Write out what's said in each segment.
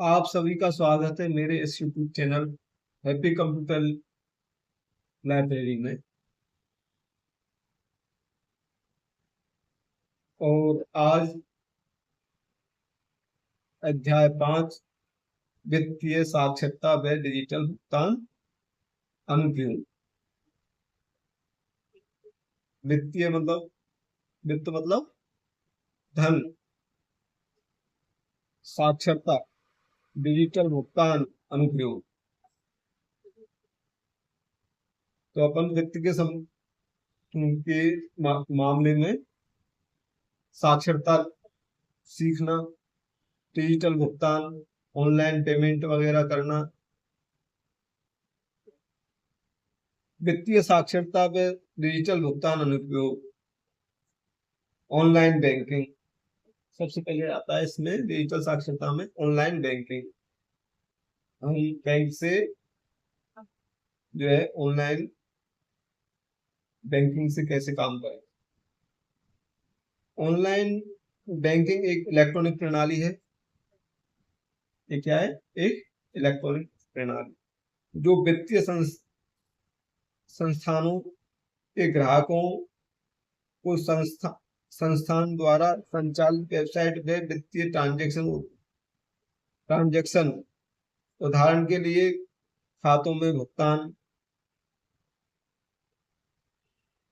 आप सभी का स्वागत है मेरे इस YouTube channel happy computer library में। और आज अध्याय 5 वित्तीय साक्षरता व डिजिटल भुगतान अनुप्रयोग। वित्तीय मतलब वित्त मतलब धन, साक्षरता डिजिटल भुगतान अनुप्रयोग। तो अपन वित्त के मामले में साक्षरता सीखना, डिजिटल भुगतान, ऑनलाइन पेमेंट वगैरह करना। वित्तीय साक्षरता पे डिजिटल भुगतान अनुप्रयोग। ऑनलाइन बैंकिंग सबसे पहले आता है इसमें। डिजिटल साक्षरता में ऑनलाइन बैंकिंग, हम बैंक से जो है ऑनलाइन बैंकिंग से कैसे काम करें। ऑनलाइन बैंकिंग एक इलेक्ट्रॉनिक प्रणाली है। ये क्या है? एक इलेक्ट्रॉनिक प्रणाली जो वित्तीय संस्थानों के ग्राहकों को संस्थान द्वारा संचालित वेबसाइट में वित्तीय ट्रांजैक्शन, उदाहरण के लिए खातों में भुगतान,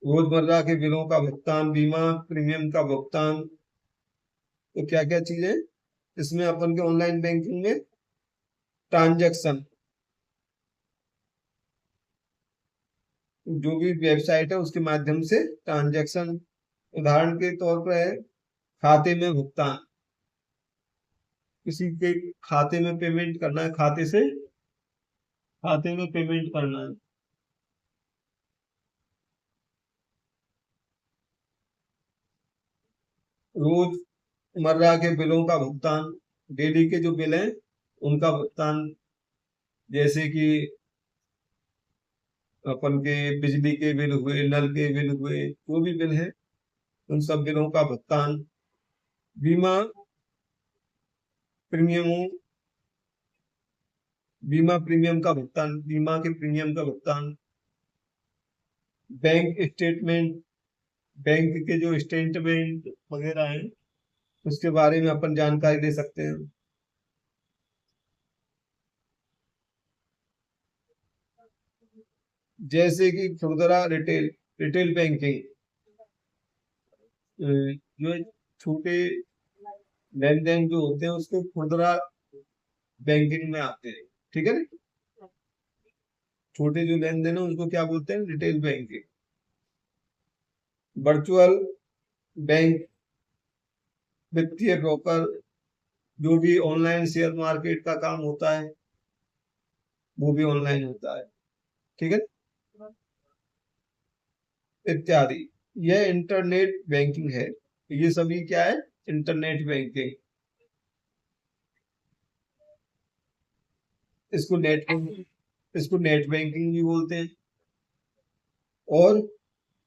रोजमर्रा के बिलों का भुगतान, बीमा प्रीमियम का भुगतान। तो क्या क्या चीजें इसमें अपन के ऑनलाइन बैंकिंग में? ट्रांजैक्शन, जो भी वेबसाइट है उसके माध्यम से ट्रांजैक्शन, उदाहरण के तौर पर है खाते में भुगतान, किसी के खाते में पेमेंट करना है, खाते में पेमेंट करना है। रोजमर्रा के बिलों का भुगतान, डेली के जो बिल हैं उनका भुगतान, जैसे कि अपन के बिजली के बिल हुए, नल के बिल हुए, जो भी बिल है उन सब बिलों का भुगतान। बीमा प्रीमियमों बीमा प्रीमियम का भुगतान, बीमा के प्रीमियम का भुगतान। बैंक स्टेटमेंट, बैंक के जो स्टेटमेंट वगैरह है उसके बारे में अपन जानकारी दे सकते हैं। जैसे कि खुदरा रिटेल, रिटेल बैंकिंग, जो छोटे लेन देन जो होते हैं उसको खुदरा बैंकिंग में आते हैं। ठीक है ना? छोटे जो लेन देन है उनको क्या बोलते हैं? Retail banking. वर्चुअल बैंक, वित्तीय ब्रोकर, जो भी ऑनलाइन शेयर मार्केट का काम होता है वो भी ऑनलाइन होता है। ठीक है, इत्यादि। यह इंटरनेट बैंकिंग है। ये सभी क्या है? Internet banking. इसको नेट बैंकिंग भी बोलते हैं और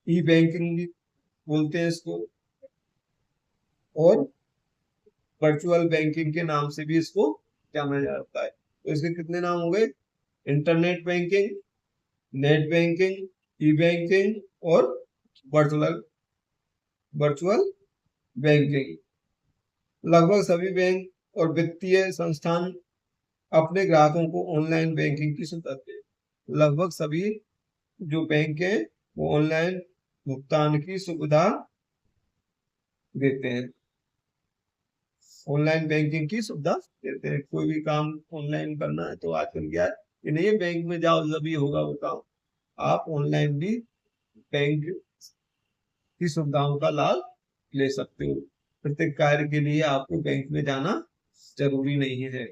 ई बैंकिंग भी बोलते हैं इसको, और वर्चुअल बैंकिंग के नाम से भी इसको जाना जाता है। तो इसके कितने नाम हो गए? इंटरनेट बैंकिंग, नेट बैंकिंग, ई बैंकिंग और वर्चुअल वर्चुअल बैंकिंग। लगभग सभी बैंक और वित्तीय संस्थान अपने ग्राहकों को ऑनलाइन बैंकिंग की सुविधा देते हैं। लगभग सभी जो बैंक है वो ऑनलाइन भुगतान की सुविधा देते हैं, ऑनलाइन बैंकिंग की सुविधा देते हैं। कोई भी काम ऑनलाइन करना है तो आजकल क्या है कि नहीं, बैंक में जाओ जब होगा वो काम। आप ऑनलाइन भी बैंक की सुविधाओं का लाभ ले सकते हो। प्रत्येक कार्य के लिए आपको बैंक में जाना जरूरी नहीं है।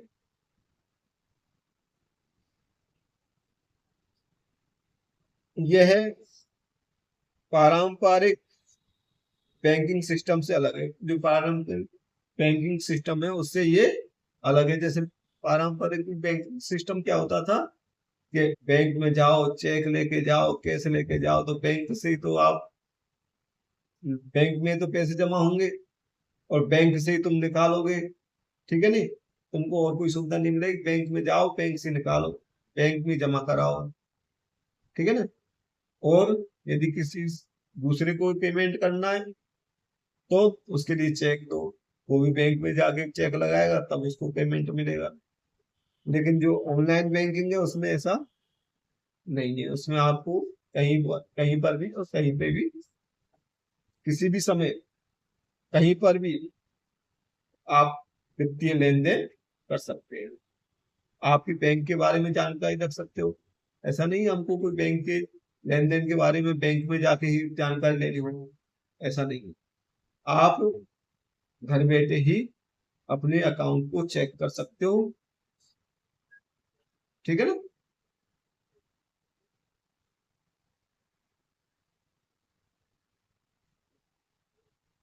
यह पारंपरिक बैंकिंग सिस्टम से अलग है। जो पारंपरिक बैंकिंग सिस्टम है उससे ये अलग है। जैसे पारंपरिक बैंकिंग सिस्टम क्या होता था कि बैंक में जाओ, चेक लेके जाओ, कैश लेके जाओ, तो बैंक से तो आप बैंक में तो पैसे जमा होंगे और बैंक से ही तुम निकालोगे। ठीक है नहीं? तुमको और कोई सुविधा नहीं मिलेगी। बैंक में जाओ, बैंक से निकालो, बैंक में जमा कराओ, ठीक है ना। और यदि किसी दूसरे को पेमेंट करना है तो उसके लिए चेक दो, वो भी बैंक में जाके चेक लगाएगा, तब उसको पेमेंट मिलेगा। लेकिन जो ऑनलाइन बैंकिंग है उसमें ऐसा नहीं है। उसमें आपको कहीं पर भी और कहीं पे भी किसी भी समय कहीं पर भी आप वित्तीय लेन देन कर सकते हैं। आपकी बैंक के बारे में जानकारी रख सकते हो। ऐसा नहीं हमको कोई बैंक के लेन देन के बारे में बैंक में जाके ही जानकारी लेनी हो, ऐसा नहीं है। आप घर बैठे ही अपने अकाउंट को चेक कर सकते हो, ठीक है ना।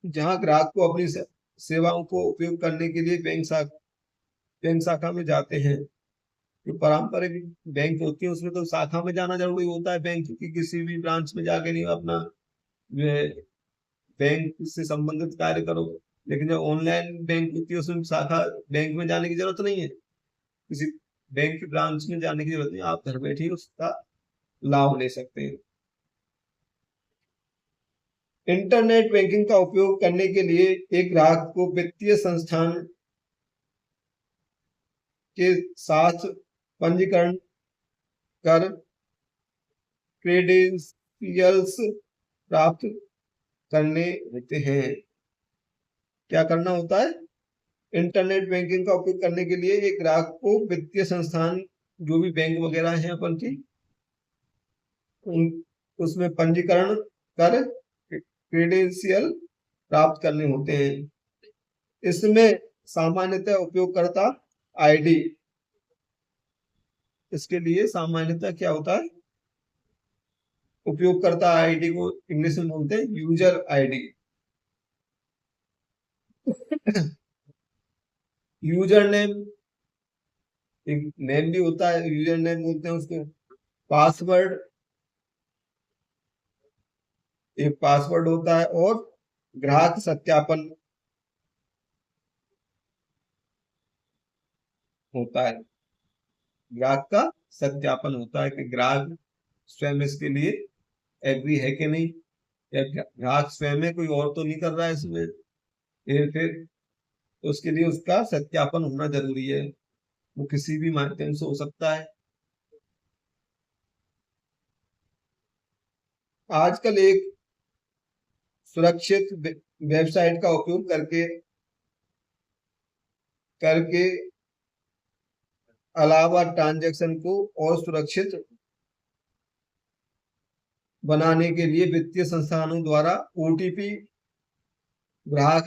जहां ग्राहक को अपनी सेवाओं को उपयोग करने के लिए बैंक शाखा में जाते हैं। जो पारंपरिक बैंक होती है उसमें तो शाखा में जाना जरूरी होता है, बैंक की किसी भी ब्रांच में जाके नहीं अपना बैंक से संबंधित कार्य करो। लेकिन जो ऑनलाइन बैंक होती है उसमें शाखा बैंक में जाने की जरूरत नहीं है, किसी बैंक की ब्रांच में जाने की जरूरत नहीं, आप घर बैठे ही उसका लाभ ले सकते हैं। इंटरनेट बैंकिंग का उपयोग करने के लिए एक ग्राहक को वित्तीय संस्थान के साथ पंजीकरण कर क्रेडेंशियल्स प्राप्त करने होते हैं। क्या करना होता है? इंटरनेट बैंकिंग का उपयोग करने के लिए एक ग्राहक को वित्तीय संस्थान, जो भी बैंक वगैरह है अपन की, उसमें पंजीकरण कर क्रेडेंशियल प्राप्त करने होते हैं। इसमें सामान्यतः उपयोगकर्ता आईडी, इसके लिए सामान्यतः क्या होता है, उपयोगकर्ता आईडी को इंग्लिश में बोलते हैं यूजर आईडी। यूजर नेम, एक नेम भी होता है, यूजर नेम बोलते हैं उसको। पासवर्ड, एक पासवर्ड होता है। और ग्राहक सत्यापन होता है, ग्राहक का सत्यापन होता है कि ग्राहक स्वयं इसके लिए एग्री है कि नहीं, या ग्राहक स्वयं है, कोई और तो नहीं कर रहा है इसमें फिर तो उसके लिए उसका सत्यापन होना जरूरी है। वो किसी भी माध्यम से हो सकता है। आजकल एक सुरक्षित वेबसाइट का उपयोग करके करके अलावा ट्रांजैक्शन को और सुरक्षित बनाने के लिए वित्तीय संस्थानों द्वारा ओटीपी ग्राहक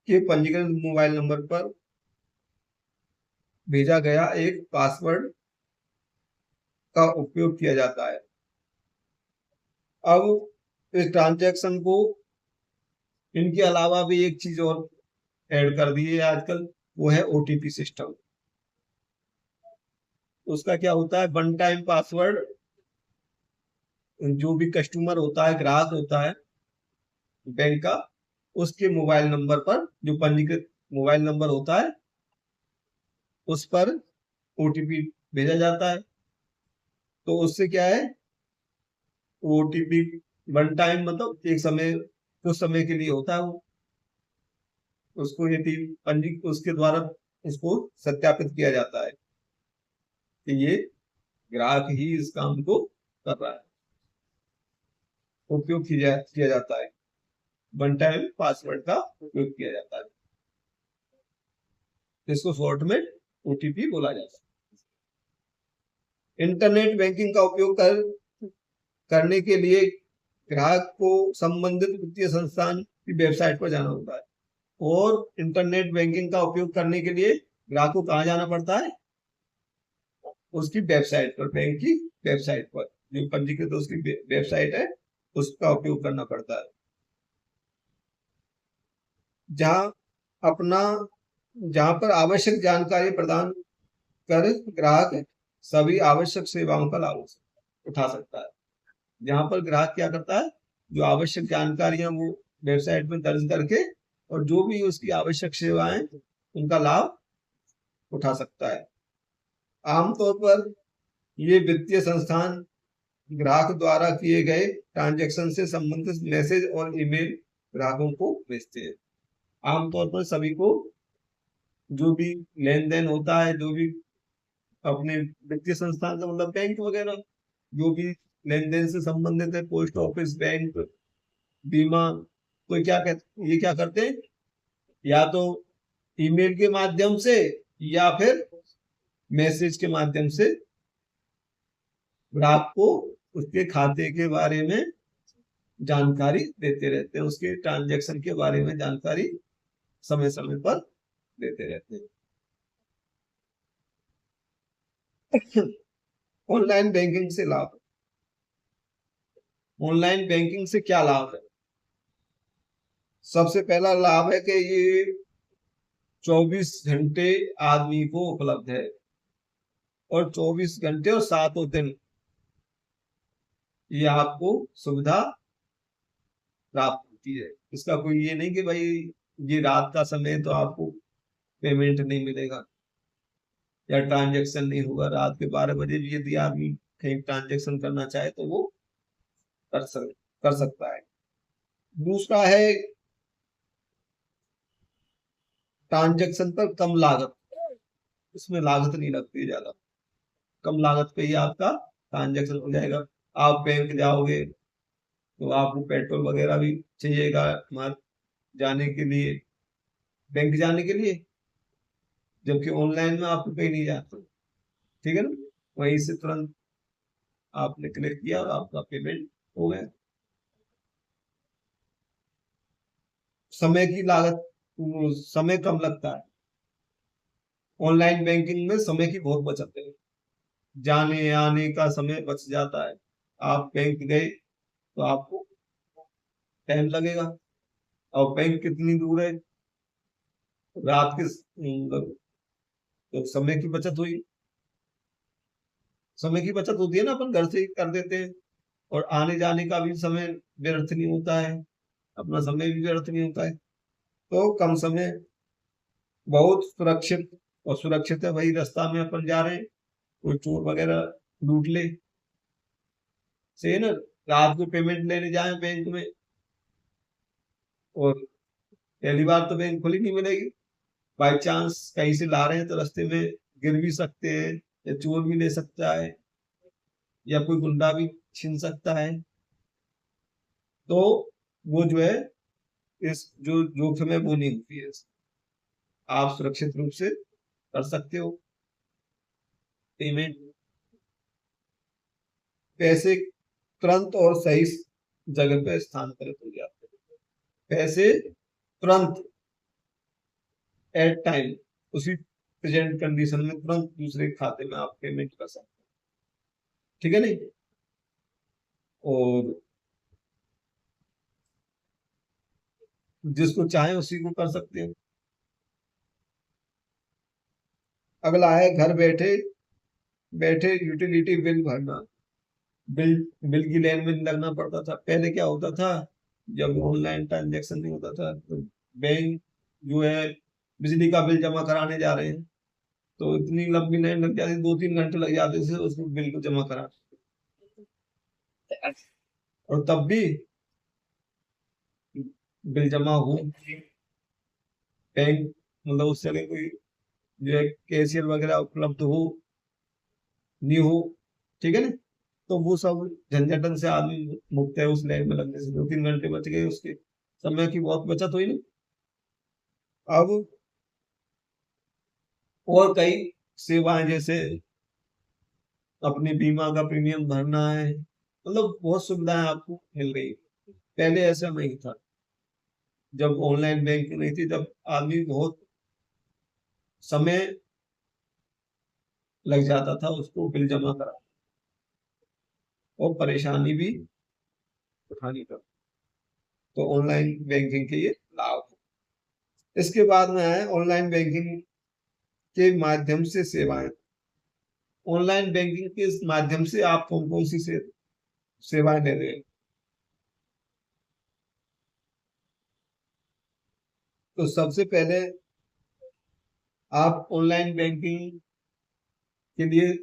के पंजीकृत मोबाइल नंबर पर भेजा गया एक पासवर्ड का उपयोग किया जाता है। अब इस ट्रांजैक्शन को इनके अलावा भी एक चीज और ऐड कर दी है आजकल, वो है ओटीपी सिस्टम। उसका क्या होता है, वन टाइम पासवर्ड, जो भी कस्टमर होता है, ग्राहक होता है बैंक का, उसके मोबाइल नंबर पर, जो पंजीकृत मोबाइल नंबर होता है, उस पर ओटीपी भेजा जाता है। तो उससे क्या है, ओटीपी वन टाइम मतलब एक समय, कुछ समय के लिए होता है वो, उसको यदि पंजी उसके द्वारा उसको सत्यापित किया जाता है कि ये ग्राहक ही इस काम को कर रहा है, उपयोग किया जाता है, वन टाइम पासवर्ड का उपयोग किया जाता है, इसको शॉर्ट में ओटीपी बोला जाता है। इंटरनेट बैंकिंग का उपयोग करने के लिए ग्राहक को संबंधित वित्तीय संस्थान की वेबसाइट पर जाना होता है। और इंटरनेट बैंकिंग का उपयोग करने के लिए ग्राहक को कहाँ जाना पड़ता है, उसकी वेबसाइट पर, बैंक की वेबसाइट पर, जो पंजीकृत उसकी वेबसाइट है, उसका उपयोग करना पड़ता है। जहां पर आवश्यक जानकारी प्रदान कर ग्राहक सभी आवश्यक सेवाओं का लाभ उठा सकता है। जहां पर ग्राहक क्या करता है, जो आवश्यक जानकारियां वो वेबसाइट में दर्ज करके, और जो भी उसकी आवश्यक सेवाएं, उनका लाभ उठा सकता है। आमतौर पर ये वित्तीय संस्थान ग्राहक द्वारा किए गए ट्रांजैक्शन से संबंधित मैसेज और ईमेल ग्राहकों को भेजते हैं। आमतौर पर सभी को जो भी लेन देन होता है, जो भी अपने वित्तीय संस्थान से मतलब बैंक वगैरह जो भी लेन देन से संबंधित है, पोस्ट ऑफिस, बैंक, बीमा, तो क्या कहते, ये क्या करते हैं, या तो ईमेल के माध्यम से या फिर मैसेज के माध्यम से ग्राहक को उसके खाते के बारे में जानकारी देते रहते हैं, उसके ट्रांजैक्शन के बारे में जानकारी समय समय पर देते रहते हैं। ऑनलाइन बैंकिंग से लाभ। ऑनलाइन बैंकिंग से क्या लाभ है? सबसे पहला लाभ है कि ये 24 घंटे आदमी को उपलब्ध है, और 24 घंटे और 7 दिन ये आपको सुविधा प्राप्त होती है। इसका कोई ये नहीं कि भाई ये रात का समय तो आपको पेमेंट नहीं मिलेगा या ट्रांजैक्शन नहीं होगा। रात के 12 बजे भी यदि आदमी कहीं ट्रांजैक्शन करना चाहे तो वो कर सकता है। दूसरा है ट्रांजैक्शन पर कम लागत, इसमें लागत नहीं लगती ज्यादा, कम लागत पे ही आपका ट्रांजैक्शन हो जाएगा। आप बैंक जाओगे तो आपको पेट्रोल वगैरह भी चाहिएगा जाने के लिए, बैंक जाने के लिए, जबकि ऑनलाइन में आपको कहीं नहीं जाते, ठीक है ना, वहीं से तुरंत आपने क्लिक किया और आपका पेमेंट हो गया। समय की लागत, समय कम लगता है। ऑनलाइन बैंकिंग में समय की बहुत बचत है, जाने आने का समय बच जाता है। आप बैंक गए तो आपको टाइम लगेगा, और बैंक कितनी दूर है, रात के तो समय की बचत हुई। समय की बचत होती है ना, अपन घर से ही कर देते हैं, और आने जाने का भी समय व्यर्थ नहीं होता है, अपना समय भी व्यर्थ नहीं होता है। तो कम समय, बहुत सुरक्षित, और सुरक्षित है भाई, रास्ता में अपन जा रहे हैं कोई चोर वगैरह लूट ले, सही है ना। रात को पेमेंट लेने जाए बैंक में, और पहली बार तो बैंक खुली नहीं मिलेगी, बाई चांस कहीं से ला रहे हैं तो रास्ते में गिर भी सकते हैं, या चोर भी ले सकता है, या कोई गुंडा भी छीन सकता है। तो वो जो है, इस जो जोखिम है वो नहीं होती है, आप सुरक्षित रूप से कर सकते हो पेमेंट। पैसे तुरंत और सही जगह पे स्थानांतरित हो जाते हैं। पैसे तुरंत, एट टाइम, उसी प्रेजेंट कंडीशन में तुरंत दूसरे खाते में आप पेमेंट कर सकते हैं, ठीक है नहीं। और जिसको चाहे उसी को कर सकते हैं। अगला है घर बैठे बैठे यूटिलिटी बिल भरना। बिल बिल की लाइन में लगना पड़ता था। पहले क्या होता था, जब ऑनलाइन ट्रांजेक्शन नहीं होता था तो बैंक जो है बिजली का बिल जमा कराने जा रहे हैं तो इतनी लंबी लाइन लग जाती, 2-3 घंटे लग जाते थे उसको बिल को जमा करा, और तब भी बिल जमा हो, बैंक मतलब उस जगह कोई जो है कैशियर वगैरह उपलब्ध हो, नहीं हो, ठीक है ना। तो वो सब झंझटन से आदमी मुक्त है, उस लाइन में लगने से 2-3 घंटे बच गए, उसके समय की बहुत बचत हुई ना। अब और कई सेवाएं, जैसे अपने बीमा का प्रीमियम भरना है, मतलब बहुत सुविधाएं आपको मिल गई। पहले ऐसा नहीं था, जब ऑनलाइन बैंकिंग नहीं थी तब आदमी बहुत समय लग जाता था उसको बिल जमा करा, और परेशानी भी उठानी पड़ती। तो ऑनलाइन बैंकिंग के ये लाभ। इसके बाद में है ऑनलाइन बैंकिंग के माध्यम से सेवाएं। ऑनलाइन बैंकिंग के माध्यम से आप कौन कौन सी सेवाएं ले रहे हैं? तो सबसे पहले आप ऑनलाइन बैंकिंग के लिए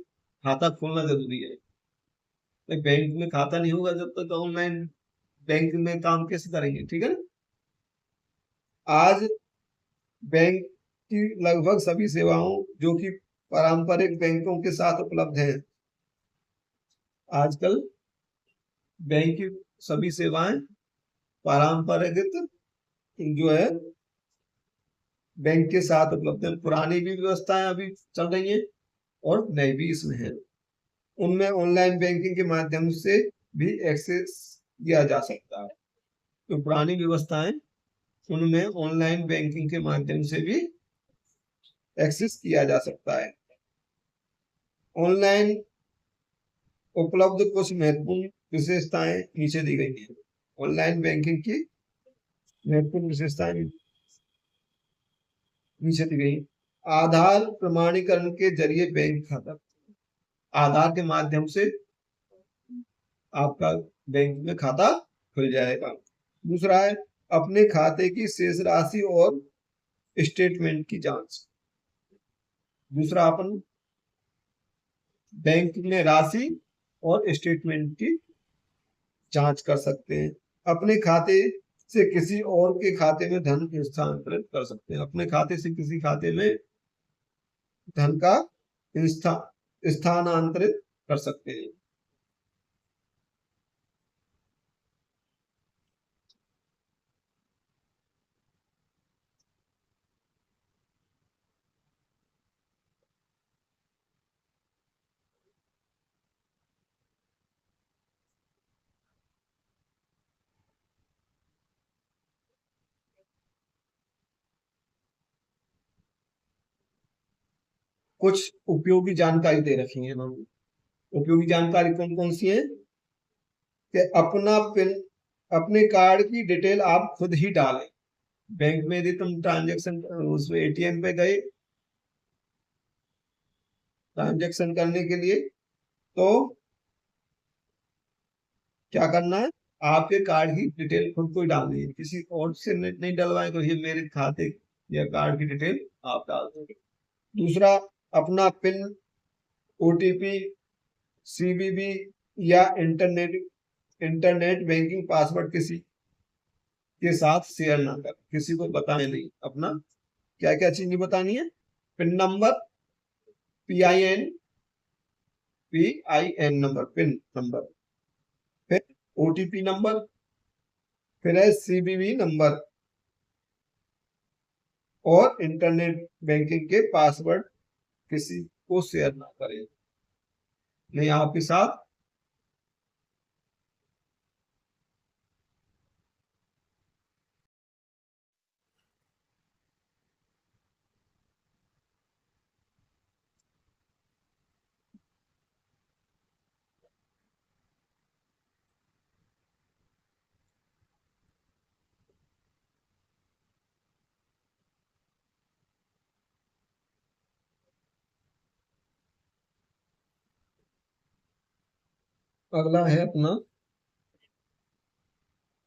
खाता खोलना जरूरी है। बैंक में खाता नहीं होगा जब तक ऑनलाइन बैंक में काम कैसे करेंगे, ठीक है ना। आज बैंक की लगभग सभी सेवाओं जो कि पारंपरिक बैंकों के साथ उपलब्ध हैं, आजकल बैंक की सभी सेवाएं पारंपरिक जो है बैंक के साथ उपलब्ध है। पुरानी भी व्यवस्थाएं अभी चल रही हैं और नई भी इसमें है। उनमें ऑनलाइन बैंकिंग के माध्यम से भी एक्सेस किया जा सकता है। तो पुरानी व्यवस्थाएं, उनमें ऑनलाइन बैंकिंग के माध्यम से भी एक्सेस किया जा सकता है। ऑनलाइन उपलब्ध कुछ महत्वपूर्ण विशेषताएं नीचे दी गई हैं। ऑनलाइन बैंकिंग की महत्वपूर्ण विशेषताएं नीचे दी गई। आधार प्रमाणीकरण के जरिए बैंक खाता, आधार के माध्यम से आपका बैंक में खाता खुल जाएगा। दूसरा है अपने खाते की शेष राशि और स्टेटमेंट की जांच। दूसरा, अपन बैंक में राशि और स्टेटमेंट की जांच कर सकते हैं। अपने खाते से किसी और के खाते में धन स्थानांतरित कर सकते हैं। अपने खाते से किसी खाते में धन का स्थानांतरित कर सकते हैं। कुछ उपयोगी जानकारी दे रखी है इन्होंने। उपयोगी जानकारी कौन कौन सी है कि अपना पिन, अपने कार्ड की डिटेल आप खुद ही डालें। बैंक में यदि तुम ट्रांजेक्शन उसमें एटीएम पे गए ट्रांजेक्शन करने के लिए, तो क्या करना है, आपके कार्ड की डिटेल खुद को ही डालनी है, किसी और से नहीं डलवाए। तो ये मेरे खाते या कार्ड की डिटेल आप डाल दोगे। दूसरा, अपना पिन, ओटीपी, सीवीवी या इंटरनेट इंटरनेट बैंकिंग पासवर्ड किसी के साथ शेयर ना कर, किसी को बताए नहीं। अपना क्या क्या चीज नहीं बतानी है, pin number, PIN, number, pin number, फिर OTP नंबर, फिर है CVV नंबर और इंटरनेट बैंकिंग के पासवर्ड किसी को शेयर ना करें। नहीं आपके साथ अगला है अपना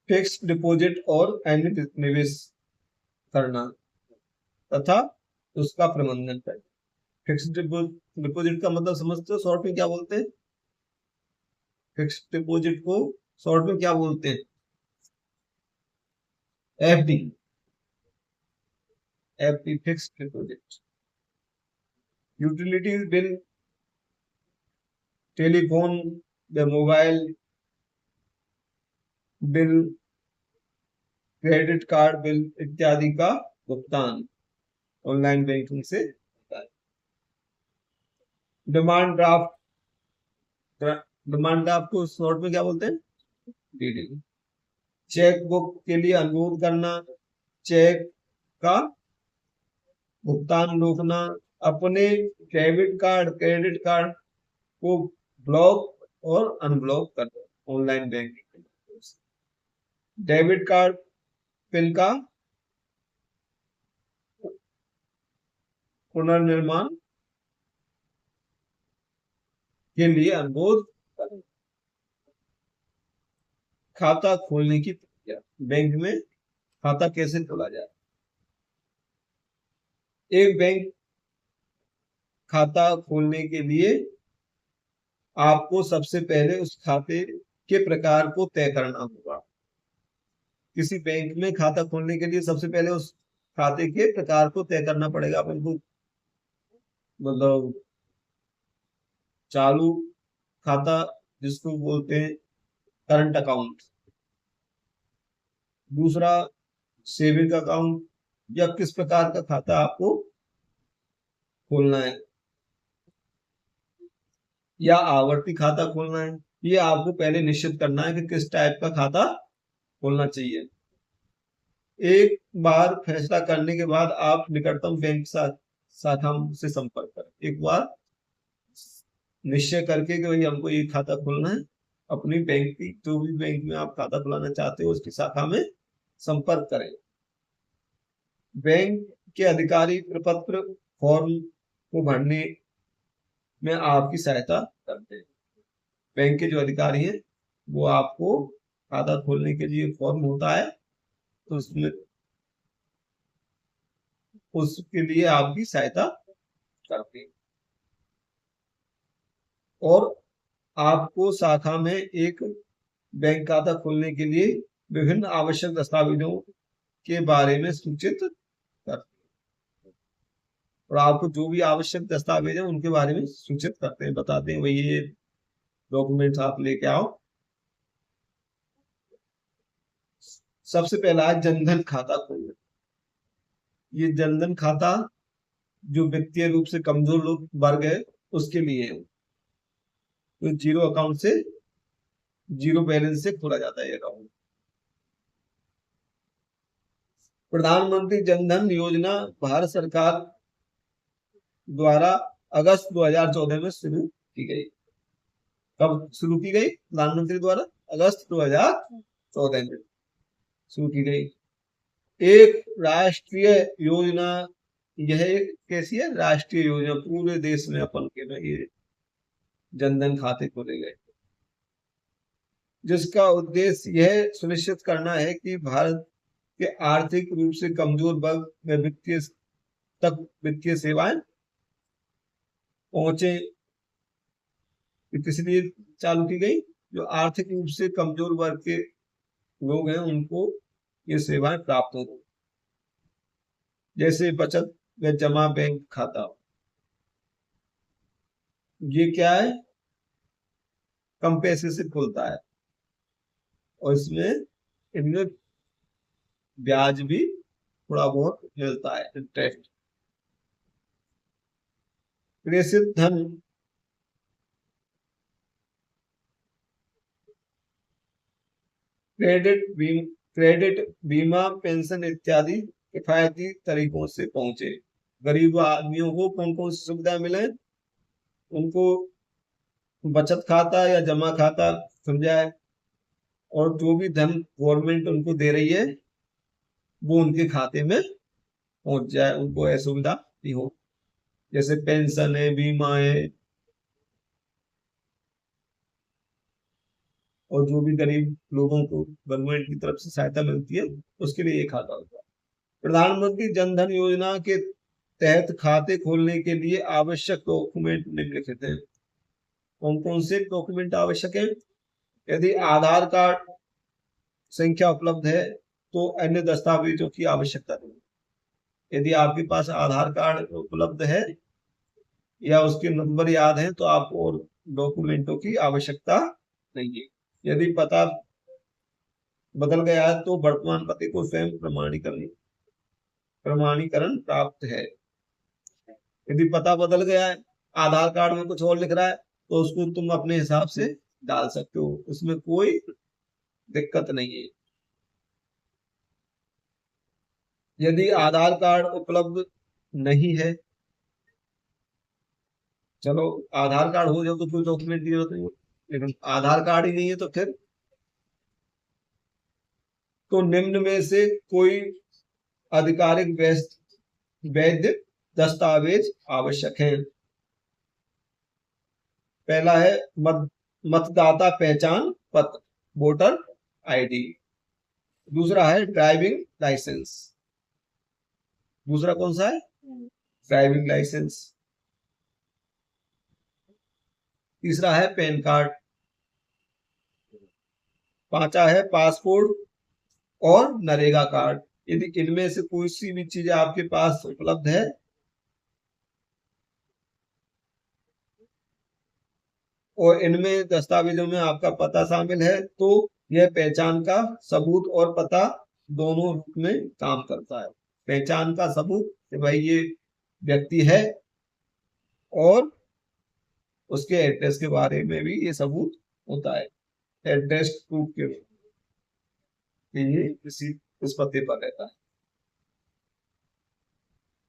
फिक्स डिपॉजिट और अन्य निवेश करना तथा उसका प्रबंधन करना। फिक्स डिपॉजिट का मतलब समझते हो, शॉर्ट में क्या बोलते हैं? फिक्स डिपॉजिट को शॉर्ट में क्या बोलते हैं? FD। FD fix deposit. Utility bill, telephone या mobile bill, credit card bill इत्यादि का भुगतान ऑनलाइन बैंकिंग से होता है। डिमांड ड्राफ्ट, डिमांड ड्राफ्ट को शॉर्ट में क्या बोलते हैं? DD। चेक बुक के लिए अनुरोध करना, चेक का भुगतान रोकना, अपने क्रेडिट कार्ड को ब्लॉक और अनब्लॉक करना online banking. Debit card pin का पुनर्निर्माण के लिए अनुरोध करना। खाता खोलने की प्रक्रिया, बैंक में खाता कैसे खोला जाए। एक बैंक खाता खोलने के लिए आपको सबसे पहले उस खाते के प्रकार को तय करना होगा। किसी बैंक में खाता खोलने के लिए सबसे पहले उस खाते के प्रकार को तय करना पड़ेगा अपन को। मतलब चालू खाता जिसको बोलते हैं करंट अकाउंट, दूसरा सेविंग अकाउंट, या किस प्रकार का खाता आपको खोलना है, या आवर्ती खाता खोलना है, ये आपको पहले निश्चित करना है कि किस टाइप का खाता खोलना चाहिए। एक बार फैसला करने के बाद आप निकटतम बैंक शाखा से संपर्क करें। एक बार निश्चय करके कि भाई हमको ये खाता खोलना है, अपनी बैंक की जो भी बैंक में आप खाता खुलाना चाहते हो उसकी शाखा में संपर्क करें। बैंक के अधिकारी प्रपत्र फॉर्म को भरने में आपकी सहायता करते हैं। बैंक के जो अधिकारी हैं वो आपको खाता खोलने के लिए फॉर्म होता है तो उसके लिए आपकी सहायता करते हैं। और आपको शाखा में एक बैंक खाता खोलने के लिए विभिन्न आवश्यक दस्तावेजों के बारे में सूचित करते हैं। और आपको जो भी आवश्यक दस्तावेज है उनके बारे में सूचित करते हैं, बताते हैं भाई ये डॉक्यूमेंट्स आप लेके आओ। सबसे पहला है जनधन खाता खोलना। ये जनधन खाता जो वित्तीय रूप से कमजोर लोग वर्ग है उसके लिए है। तो जीरो अकाउंट से, जीरो बैलेंस से खोला जाता है अकाउंट। प्रधानमंत्री जनधन योजना भारत सरकार द्वारा अगस्त 2014 में शुरू की गई। कब शुरू की गई? प्रधानमंत्री द्वारा अगस्त 2014 में शुरू की गई। एक राष्ट्रीय योजना, यह एक कैसी है? राष्ट्रीय योजना। पूरे देश में अपन के में ये जनधन खाते खोले गए, जिसका उद्देश्य यह सुनिश्चित करना है कि भारत के आर्थिक रूप से कमजोर वर्ग में वित्तीय सेवाएं पहुंचे। इसलिए चालू की गई, जो आर्थिक रूप से कमजोर वर्ग के लोग हैं उनको ये सेवाएं प्राप्त हो। जैसे बचत व जमा बैंक खाता, ये क्या है? कम पैसे से खुलता है और इसमें इनमें ब्याज भी थोड़ा बहुत मिलता है, इंटरेस्ट। प्रेषित धन, क्रेडिट, बीमा, पेंशन इत्यादि किफायती तरीकों से पहुंचे। गरीब आदमियों को कौन कौन सी सुविधा मिले? उनको बचत खाता या जमा खाता खुल जाए, और जो भी धन गवर्नमेंट उनको दे रही है वो उनके खाते में पहुंच जाए, उनको असुविधा नहीं हो। जैसे पेंशन है, बीमा है, और जो भी गरीब लोगों को गवर्नमेंट की तरफ से सहायता मिलती है उसके लिए ये खाता होता है। प्रधानमंत्री जनधन योजना के तहत खाते खोलने के लिए आवश्यक डॉक्यूमेंट निम्नलिखित हैं। कौन कौन से डॉक्यूमेंट आवश्यक है? यदि आधार कार्ड संख्या उपलब्ध है तो अन्य दस्तावेजों की आवश्यकता नहीं। यदि आपके पास आधार कार्ड उपलब्ध है या उसके नंबर याद है तो आपको और डॉक्यूमेंटों की आवश्यकता नहीं है। यदि पता बदल गया है तो वर्तमान पते को स्वयं प्रमाणीकरण प्राप्त है। यदि पता बदल गया है, आधार कार्ड में कुछ और लिख रहा है, तो उसको तुम अपने हिसाब से डाल सकते हो, उसमें कोई दिक्कत नहीं है। यदि आधार कार्ड उपलब्ध नहीं है, चलो आधार कार्ड हो जाए तो कोई डॉक्यूमेंट की जरूरत नहीं, लेकिन आधार कार्ड ही नहीं है तो फिर तो निम्न में से कोई आधिकारिक वैध दस्तावेज आवश्यक है। पहला है मतदाता पहचान पत्र, वोटर आईडी। दूसरा है ड्राइविंग लाइसेंस। दूसरा कौन सा है? Driving licence. तीसरा है पैन कार्ड, पांचवा है पासपोर्ट और नरेगा कार्ड। यदि इनमें से कोई सी भी चीज आपके पास उपलब्ध है और इनमें दस्तावेजों में आपका पता शामिल है तो यह पहचान का सबूत और पता दोनों रूप में काम करता है। पहचान का सबूत कि भाई ये व्यक्ति है और उसके एड्रेस के बारे में भी ये सबूत होता है, एड्रेस प्रूफ के रूप में ये इस पते पर रहता है।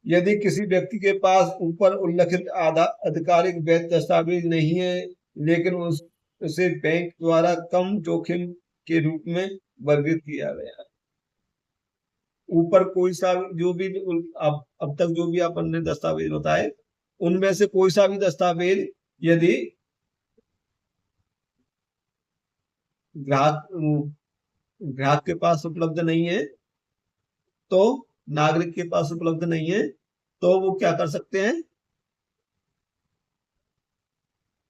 यदि किसी व्यक्ति के पास ऊपर उल्लिखित आधिकारिक वैध दस्तावेज नहीं है लेकिन उसे बैंक द्वारा कम जोखिम के रूप में वर्गीकृत किया गया है। ऊपर कोई सा जो भी अब तक जो भी अपन ने दस्तावेज बताए उनमें से कोई सा भी दस्तावेज यदि ग्राहक के पास उपलब्ध नहीं है तो नागरिक के पास उपलब्ध नहीं है तो वो क्या कर सकते हैं,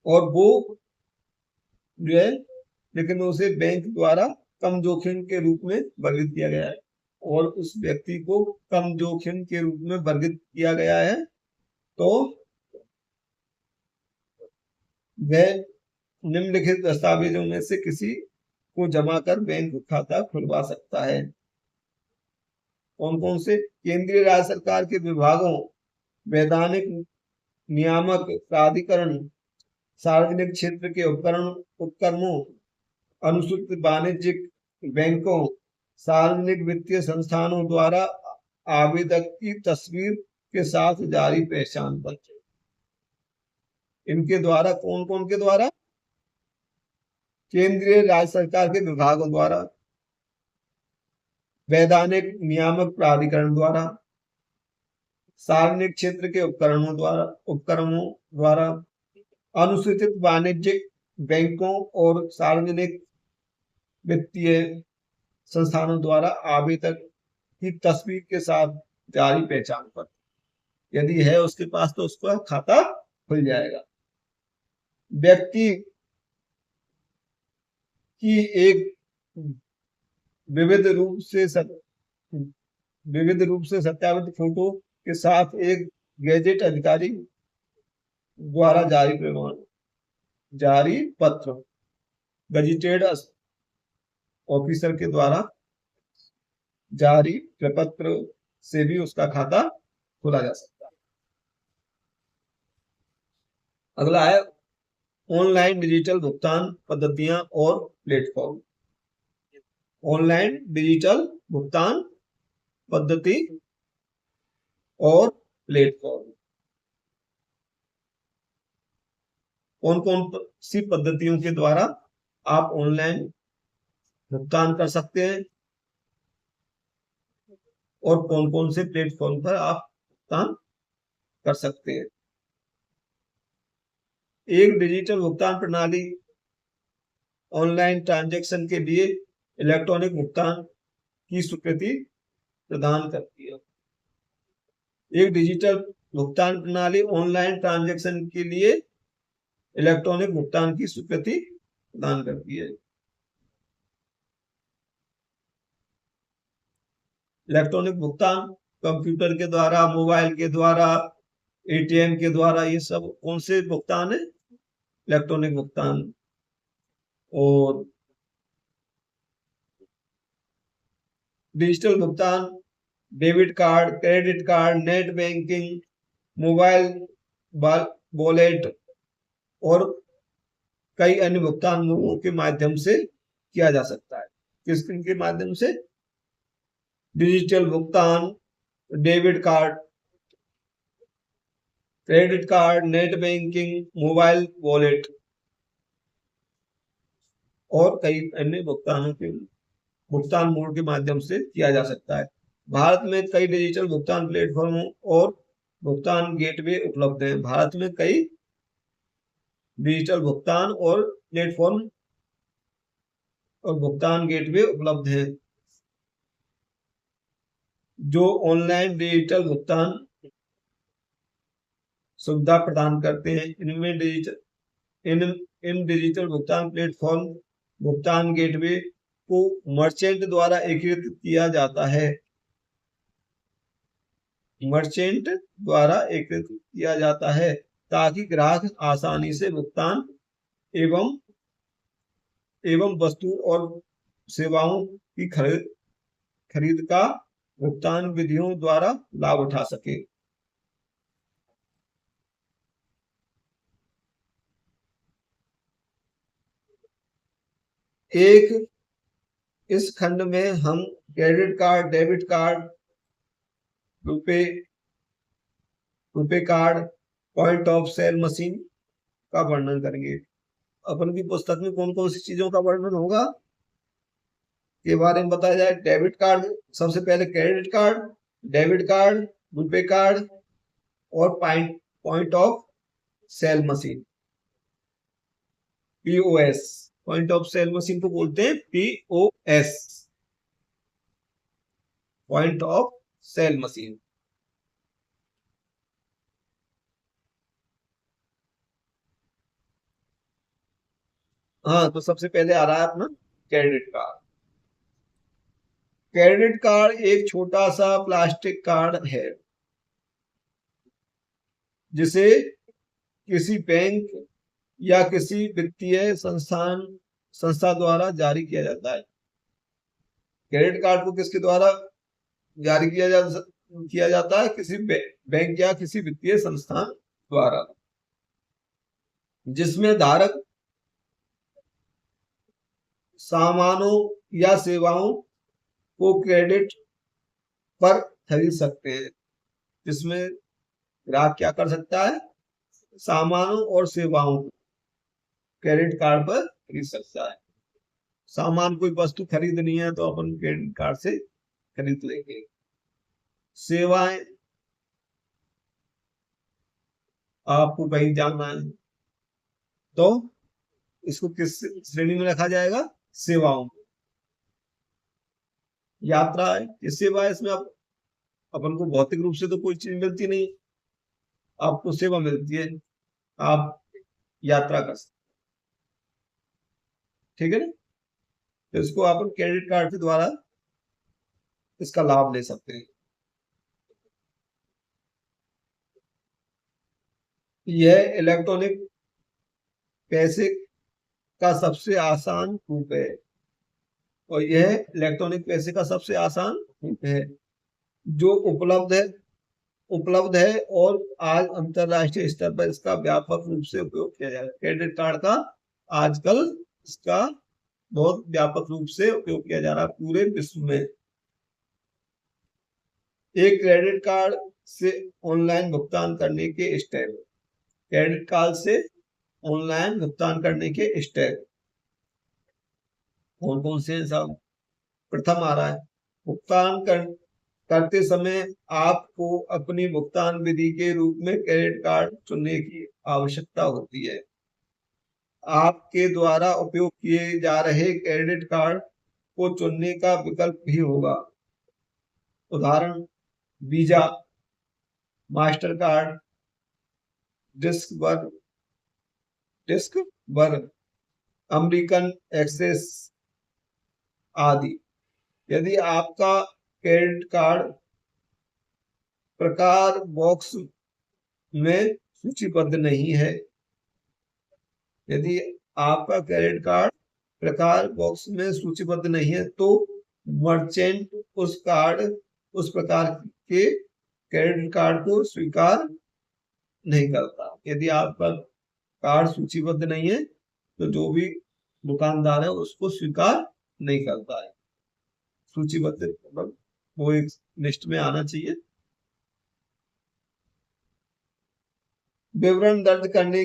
और वो जो है लेकिन उसे बैंक द्वारा कम जोखिम के रूप में वर्गीकृत किया गया है और उस व्यक्ति को कम जोखिम के रूप में वर्गीकृत किया गया है तो वह निम्नलिखित दस्तावेजों में से किसी को जमा कर बैंक खाता खुलवा सकता है। कौन कौन से? केंद्रीय राज्य सरकार के विभागों, वैधानिक नियामक प्राधिकरण, सार्वजनिक क्षेत्र के उपक्रमों, अनुसूचित वाणिज्यिक बैंकों, सार्वजनिक वित्तीय संस्थानों द्वारा आवेदक की तस्वीर के साथ जारी पहचान पत्र। इनके द्वारा कौन कौन के द्वारा? केंद्रीय राज्य सरकार के विभागों द्वारा, वैधानिक नियामक प्राधिकरण द्वारा, सार्वजनिक क्षेत्र के उपक्रमों द्वारा, अनुसूचित वाणिज्यिक बैंकों और सार्वजनिक वित्तीय संस्थानों द्वारा आवेदक की तस्वीर के साथ जारी पहचान पत्र। यदि है उसके पास तो उसका खाता खुल जाएगा। व्यक्ति की एक विविध रूप से सत्यापित फोटो के साथ एक गैजेट अधिकारी द्वारा जारी पत्र, गजेटेड ऑफिसर के द्वारा जारी प्रपत्र से भी उसका खाता खोला जा सकता है। अगला है ऑनलाइन डिजिटल भुगतान पद्धतियां और प्लेटफॉर्म। ऑनलाइन डिजिटल भुगतान पद्धति और प्लेटफॉर्म कौन कौन सी पद्धतियों के द्वारा आप ऑनलाइन भुगतान कर सकते हैं और कौन कौन से प्लेटफॉर्म पर आप भुगतान कर सकते हैं। एक डिजिटल भुगतान प्रणाली ऑनलाइन ट्रांजैक्शन के लिए इलेक्ट्रॉनिक भुगतान की स्वीकृति प्रदान करती है। एक डिजिटल भुगतान प्रणाली ऑनलाइन ट्रांजैक्शन के लिए इलेक्ट्रॉनिक भुगतान की स्वीकृति प्रदान करती है। इलेक्ट्रॉनिक भुगतान कंप्यूटर के द्वारा, मोबाइल के द्वारा, एटीएम के द्वारा, ये सब कौन से भुगतान है? इलेक्ट्रॉनिक भुगतान। और डिजिटल भुगतान debit card, credit card, net banking, mobile wallet और कई अन्य भुगतान के माध्यम से किया जा सकता है। किसके माध्यम से? डिजिटल भुगतान, debit card, credit card, net banking, mobile wallet और कई अन्य भुगतान मोड के माध्यम से किया जा सकता है। भारत में कई डिजिटल भुगतान प्लेटफॉर्म और भुगतान गेटवे उपलब्ध हैं। भारत में कई डिजिटल भुगतान और प्लेटफॉर्म और भुगतान गेटवे उपलब्ध हैं जो ऑनलाइन डिजिटल भुगतान सुविधा प्रदान करते हैं। इनमें इन इन डिजिटल भुगतान प्लेटफॉर्म भुगतान गेटवे को मर्चेंट द्वारा एकीकृत किया जाता है। मर्चेंट द्वारा एकीकृत किया जाता है ताकि ग्राहक आसानी से भुगतान एवं वस्तु और सेवाओं की खरीद का भुगतान विधियों द्वारा लाभ उठा सके। एक इस खंड में हम credit card, debit card, RuPay card, point of sale machine का वर्णन करेंगे। अपन की पुस्तक में कौन कौन सी चीजों का वर्णन होगा के बारे में बताया जाए। डेबिट कार्ड, सबसे पहले credit card, debit card, RuPay card और point of sale machine, POS. Point of sale machine को बोलते हैं POS, point of sale machine. हाँ, तो सबसे पहले आ रहा है अपना क्रेडिट कार्ड। क्रेडिट कार्ड एक छोटा सा प्लास्टिक कार्ड है जिसे किसी बैंक या किसी वित्तीय संस्था द्वारा जारी किया जाता है। क्रेडिट कार्ड को किसके द्वारा जारी किया जाता है? किसी बैंक या किसी वित्तीय संस्थान द्वारा, जिसमें धारक सामानों या सेवाओं को क्रेडिट पर खरीद सकते हैं। जिसमें ग्राहक क्या कर सकता है? सामानों और सेवाओं को क्रेडिट कार्ड पर खरीद सकता है। सामान, कोई वस्तु खरीदनी है तो अपन क्रेडिट कार्ड से खरीद लेंगे। सेवाएं, आपको कहीं जाना है तो इसको किस श्रेणी में रखा जाएगा? सेवाओं। यात्रा है, ये सेवा है, इसमें आप अपन को भौतिक रूप से तो कोई चीज मिलती नहीं, आपको सेवा मिलती है, आप यात्रा कर सकते, ठीक है ना। तो इसको आप क्रेडिट कार्ड के द्वारा इसका लाभ ले सकते हैं। यह इलेक्ट्रॉनिक पैसे का सबसे आसान रूप है, और यह इलेक्ट्रॉनिक पैसे का सबसे आसान रूप है जो उपलब्ध है और आज अंतरराष्ट्रीय स्तर पर इसका व्यापक रूप से उपयोग किया जा रहा है। क्रेडिट कार्ड का आजकल इसका बहुत व्यापक रूप से उपयोग किया जा रहा है पूरे विश्व में। एक क्रेडिट कार्ड से ऑनलाइन भुगतान करने के स्टेप। क्रेडिट कार्ड से ऑनलाइन भुगतान करने के स्टेप कौन कौन से हैं साहब? प्रथम आ रहा है, भुगतान करते समय आपको अपनी भुगतान विधि के रूप में क्रेडिट कार्ड चुनने की आवश्यकता होती है। आपके द्वारा उपयोग किए जा रहे क्रेडिट कार्ड को चुनने का विकल्प भी होगा। उदाहरण, वीजा, मास्टर कार्ड, डिस्क वर्ग, अमेरिकन एक्सेस आदि। यदि आपका क्रेडिट कार्ड प्रकार बॉक्स में सूचीबद्ध नहीं है, यदि आपका क्रेडिट कार्ड प्रकार बॉक्स में सूचीबद्ध नहीं है तो मर्चेंट उस प्रकार के क्रेडिट कार्ड को स्वीकार नहीं करता। यदि आपका कार्ड सूचीबद्ध नहीं है तो जो भी दुकानदार है उसको स्वीकार नहीं करता है। सूचीबद्ध मतलब वो एक लिस्ट में आना चाहिए। विवरण दर्ज करने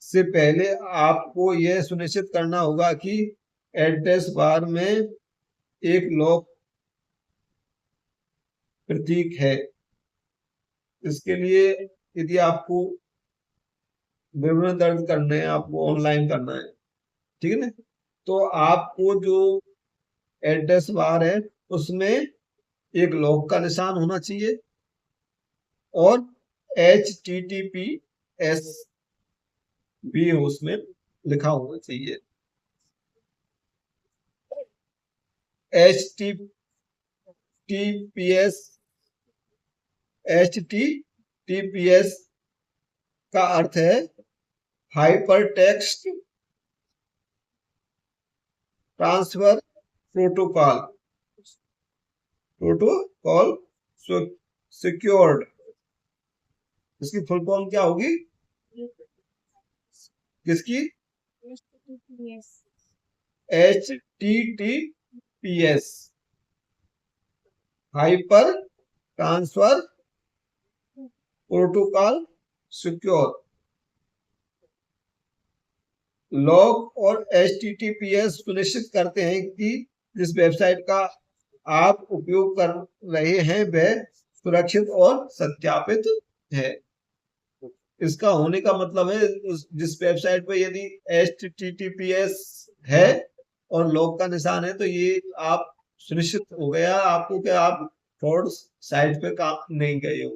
से पहले आपको यह सुनिश्चित करना होगा कि एड्रेस बार में एक लॉक प्रतीक है। इसके लिए यदि आपको विवरण दर्ज करने हैं, आपको ऑनलाइन करना है, ठीक है ना, तो आपको जो एड्रेस बार है उसमें एक लॉक का निशान होना चाहिए और HTTPS भी उसमें लिखा होना चाहिए। HTTPS HTTPS का अर्थ है hyper text transfer protocol. Protocol secured, इसकी फुल फॉर्म क्या होगी? किसकी? HTTPS, hyper transfer protocol secure. Log और HTTPS सुनिश्चित करते हैं कि जिस वेबसाइट का आप उपयोग कर रहे हैं वह सुरक्षित और सत्यापित है। इसका होने का मतलब है जिस वेबसाइट पर यदि HTTPS है और लॉग का निशान है तो ये आप सुनिश्चित हो गया आपको कि आप फ्रॉड साइट पे काम नहीं गए हो।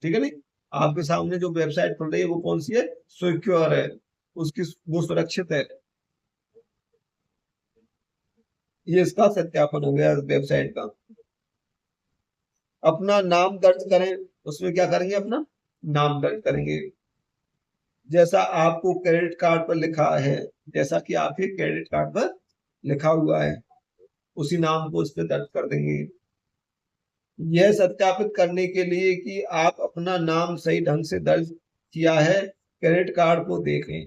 ठीक है नहीं, आपके सामने जो वेबसाइट खुल रही है वो कौन सी है? सिक्योर है, उसकी वो सुरक्षित है। ये इसका सत्यापन हो गया वेबसाइट का। अपना नाम दर्ज करें, उसमें क्या करेंगे? अपना नाम दर्ज करेंगे। जैसा आपको क्रेडिट कार्ड पर लिखा है, जैसा कि आपके क्रेडिट कार्ड पर लिखा हुआ है उसी नाम को उस पर दर्ज कर देंगे। यह सत्यापित करने के लिए कि आप अपना नाम सही ढंग से दर्ज किया है, क्रेडिट कार्ड को देखें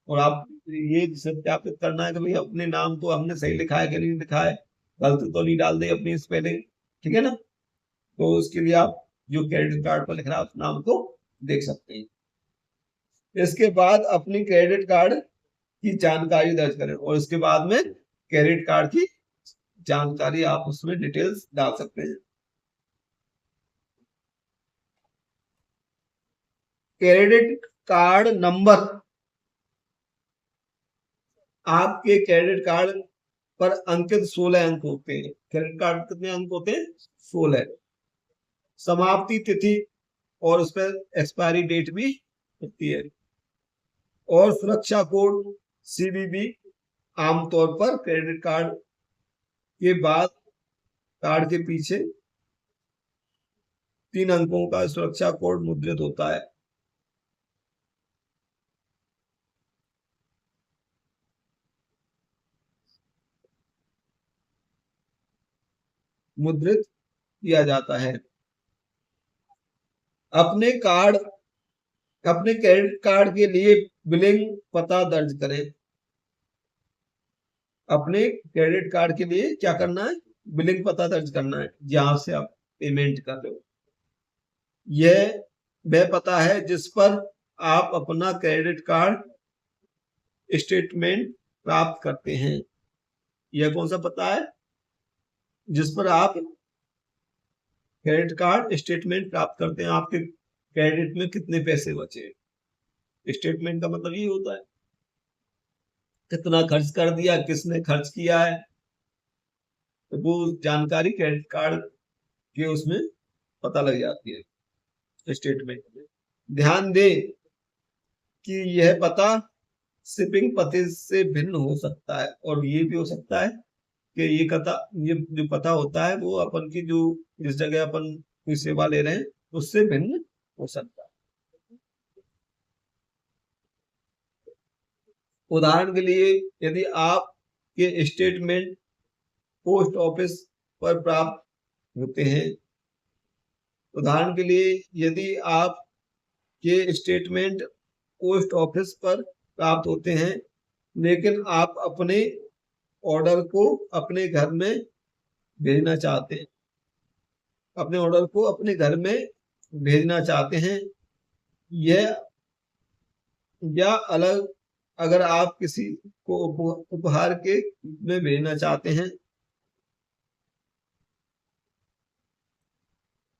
और आप ये सत्यापित करना है कि भाई अपने नाम को हमने सही लिखा है कि नहीं लिखा है, गलती तो नहीं डाल दी अपनी स्पेलिंग। ठीक है ना, तो उसके लिए आप जो क्रेडिट कार्ड पर लिख रहा है उस नाम को देख सकते हैं। इसके बाद अपनी क्रेडिट कार्ड की जानकारी दर्ज करें और इसके बाद में क्रेडिट कार्ड की जानकारी आप उसमें डिटेल्स डाल सकते हैं। क्रेडिट कार्ड नंबर, आपके क्रेडिट कार्ड पर अंकित 16 अंक होते हैं। क्रेडिट कार्ड कितने अंक होते हैं? 16। समाप्ति तिथि और उस पर एक्सपायरी डेट भी होती है। और सुरक्षा कोड CVV, आमतौर पर क्रेडिट कार्ड के बाद कार्ड के पीछे 3 अंकों का सुरक्षा कोड मुद्रित होता है। मुद्रित किया जाता है। अपने क्रेडिट कार्ड के लिए बिलिंग पता दर्ज करें। अपने क्रेडिट कार्ड के लिए क्या करना है? बिलिंग पता दर्ज करना है, जहां से आप पेमेंट कर रहे हो। यह वह पता है जिस पर आप अपना क्रेडिट कार्ड स्टेटमेंट प्राप्त करते हैं। यह कौन सा पता है? जिस पर आप क्रेडिट कार्ड स्टेटमेंट प्राप्त करते हैं, आपके क्रेडिट में कितने पैसे बचे। स्टेटमेंट का मतलब ये होता है कितना खर्च कर दिया, किसने खर्च किया है, तो वो जानकारी क्रेडिट कार्ड के उसमें पता लग जाती है स्टेटमेंट में। ध्यान दें कि यह पता शिपिंग पते से भिन्न हो सकता है और ये भी हो सकता है कि ये जो पता होता है वो अपन की जो जिस जगह अपन कोई सेवा ले रहे हैं उससे भिन्न हो सकता है। उदाहरण के लिए यदि आप के स्टेटमेंट पोस्ट ऑफिस पर प्राप्त होते हैं, उदाहरण के लिए यदि आप के स्टेटमेंट पोस्ट ऑफिस पर प्राप्त होते हैं लेकिन आप अपने ऑर्डर को अपने घर में भेजना चाहते हैं, अपने ऑर्डर को अपने घर में भेजना चाहते हैं, यह या अलग अगर आप किसी को उपहार के रूप में भेजना चाहते हैं।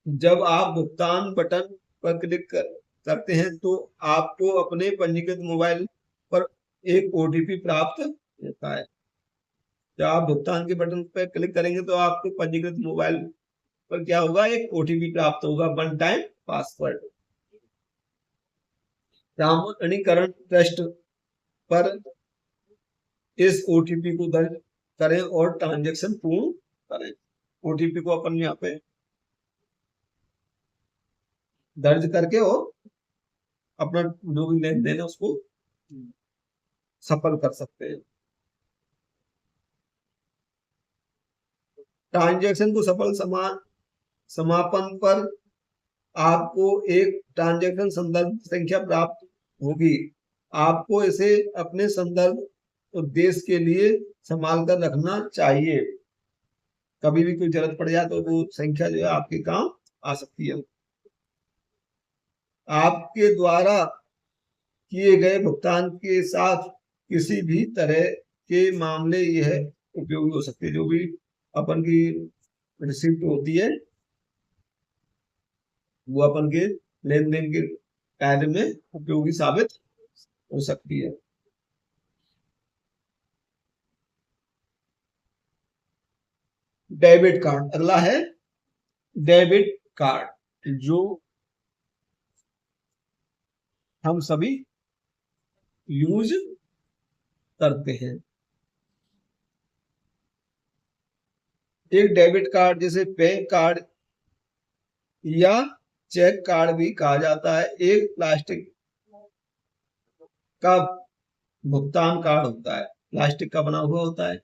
जब आप भुगतान बटन पर क्लिक करते हैं तो आपको अपने पंजीकृत मोबाइल पर एक OTP प्राप्त होता है। जब आप भुगतान के बटन पर क्लिक करेंगे तो आपके पंजीकृत मोबाइल पर क्या होगा? एक OTP प्राप्त होगा, वन टाइम पासवर्ड। प्रमाणीकरण पृष्ठ पर इस ओटीपी को दर्ज करें और ट्रांजैक्शन पूर्ण करें। ओटीपी को अपन यहाँ पे दर्ज करके और अपना जो भी लेन देन है उसको सफल कर सकते हैं। ट्रांजैक्शन को सफल समापन पर आपको एक ट्रांजैक्शन संदर्भ संख्या प्राप्त होगी। आपको इसे अपने संदर्भ उद्देश्य के लिए संभाल कर रखना चाहिए। कभी भी कोई जरूरत पड़ जाए तो वो संख्या जो है आपके काम आ सकती है। आपके द्वारा किए गए भुगतान के साथ किसी भी तरह के मामले यह उपयोगी हो सकते हैं। जो भी अपन की रिसिप्ट होती है वो अपन के लेन देन के कार्य में उपयोगी साबित हो सकती है। डेबिट कार्ड, अगला है डेबिट कार्ड, जो हम सभी यूज करते हैं। एक डेबिट कार्ड जिसे बैंक कार्ड या चेक कार्ड भी कहा जाता है, एक प्लास्टिक का भुगतान कार्ड होता है, प्लास्टिक का बना हुआ होता है,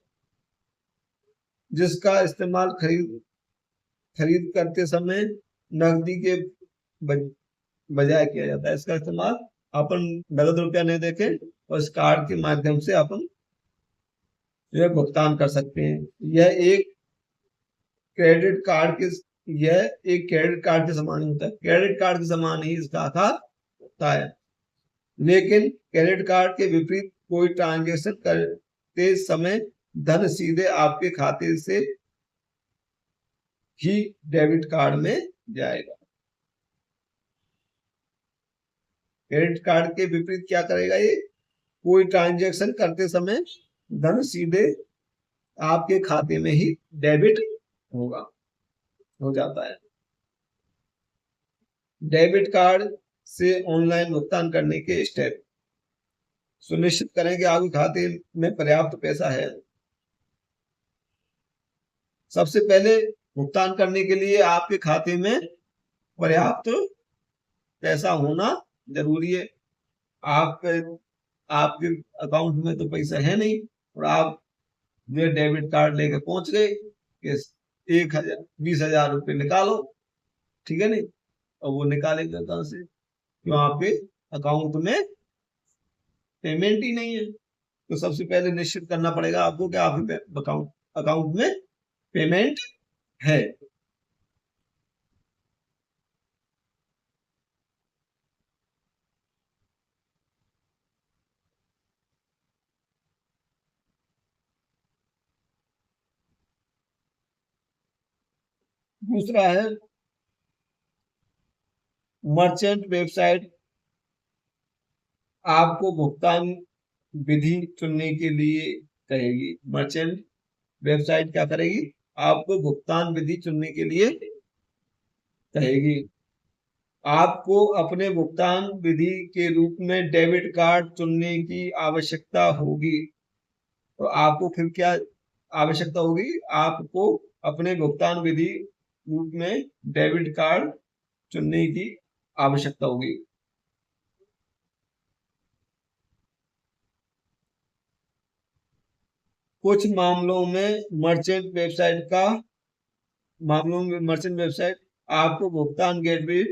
जिसका इस्तेमाल खरीद करते समय नकदी के बजाय किया जाता है। इसका इस्तेमाल अपन नगद रुपया नहीं देके और इस कार्ड के माध्यम से अपन यह भुगतान कर सकते हैं। यह एक क्रेडिट कार्ड के समान होता है। क्रेडिट कार्ड के समान ही इसका आकार होता है, लेकिन क्रेडिट कार्ड के विपरीत कोई ट्रांजैक्शन करते समय धन सीधे आपके खाते से ही डेबिट कार्ड में जाएगा। क्रेडिट कार्ड के विपरीत क्या करेगा, ये कोई ट्रांजैक्शन करते समय धन सीधे आपके खाते में ही डेबिट हो जाता है। डेबिट कार्ड से ऑनलाइन भुगतान करने के स्टेप। सुनिश्चित करें कि आपके खाते में पर्याप्त पैसा है। सबसे पहले भुगतान करने के लिए आपके खाते में पर्याप्त पैसा होना जरूरी है। आपके अकाउंट में तो पैसा है नहीं और आप ये डेबिट कार्ड लेके पहुंच गए कि 20,000 रुपये निकालो, ठीक है नहीं, और वो निकालेंगे कहां से, क्यों आपके अकाउंट में पेमेंट ही नहीं है। तो सबसे पहले निश्चित करना पड़ेगा आपको कि आपके अकाउंट में पेमेंट है। दूसरा है मर्चेंट वेबसाइट आपको भुगतान विधि चुनने के लिए कहेगी। मर्चेंट वेबसाइट क्या करेगी, आपको भुगतान विधि चुनने के लिए कहेगी। आपको अपने भुगतान विधि के रूप में डेबिट कार्ड चुनने की आवश्यकता होगी। तो आपको फिर क्या आवश्यकता होगी, आपको अपने भुगतान विधि रूप में डेबिट कार्ड चुनने की आवश्यकता होगी। कुछ मामलों में मर्चेंट वेबसाइट आपको भुगतान गेटवे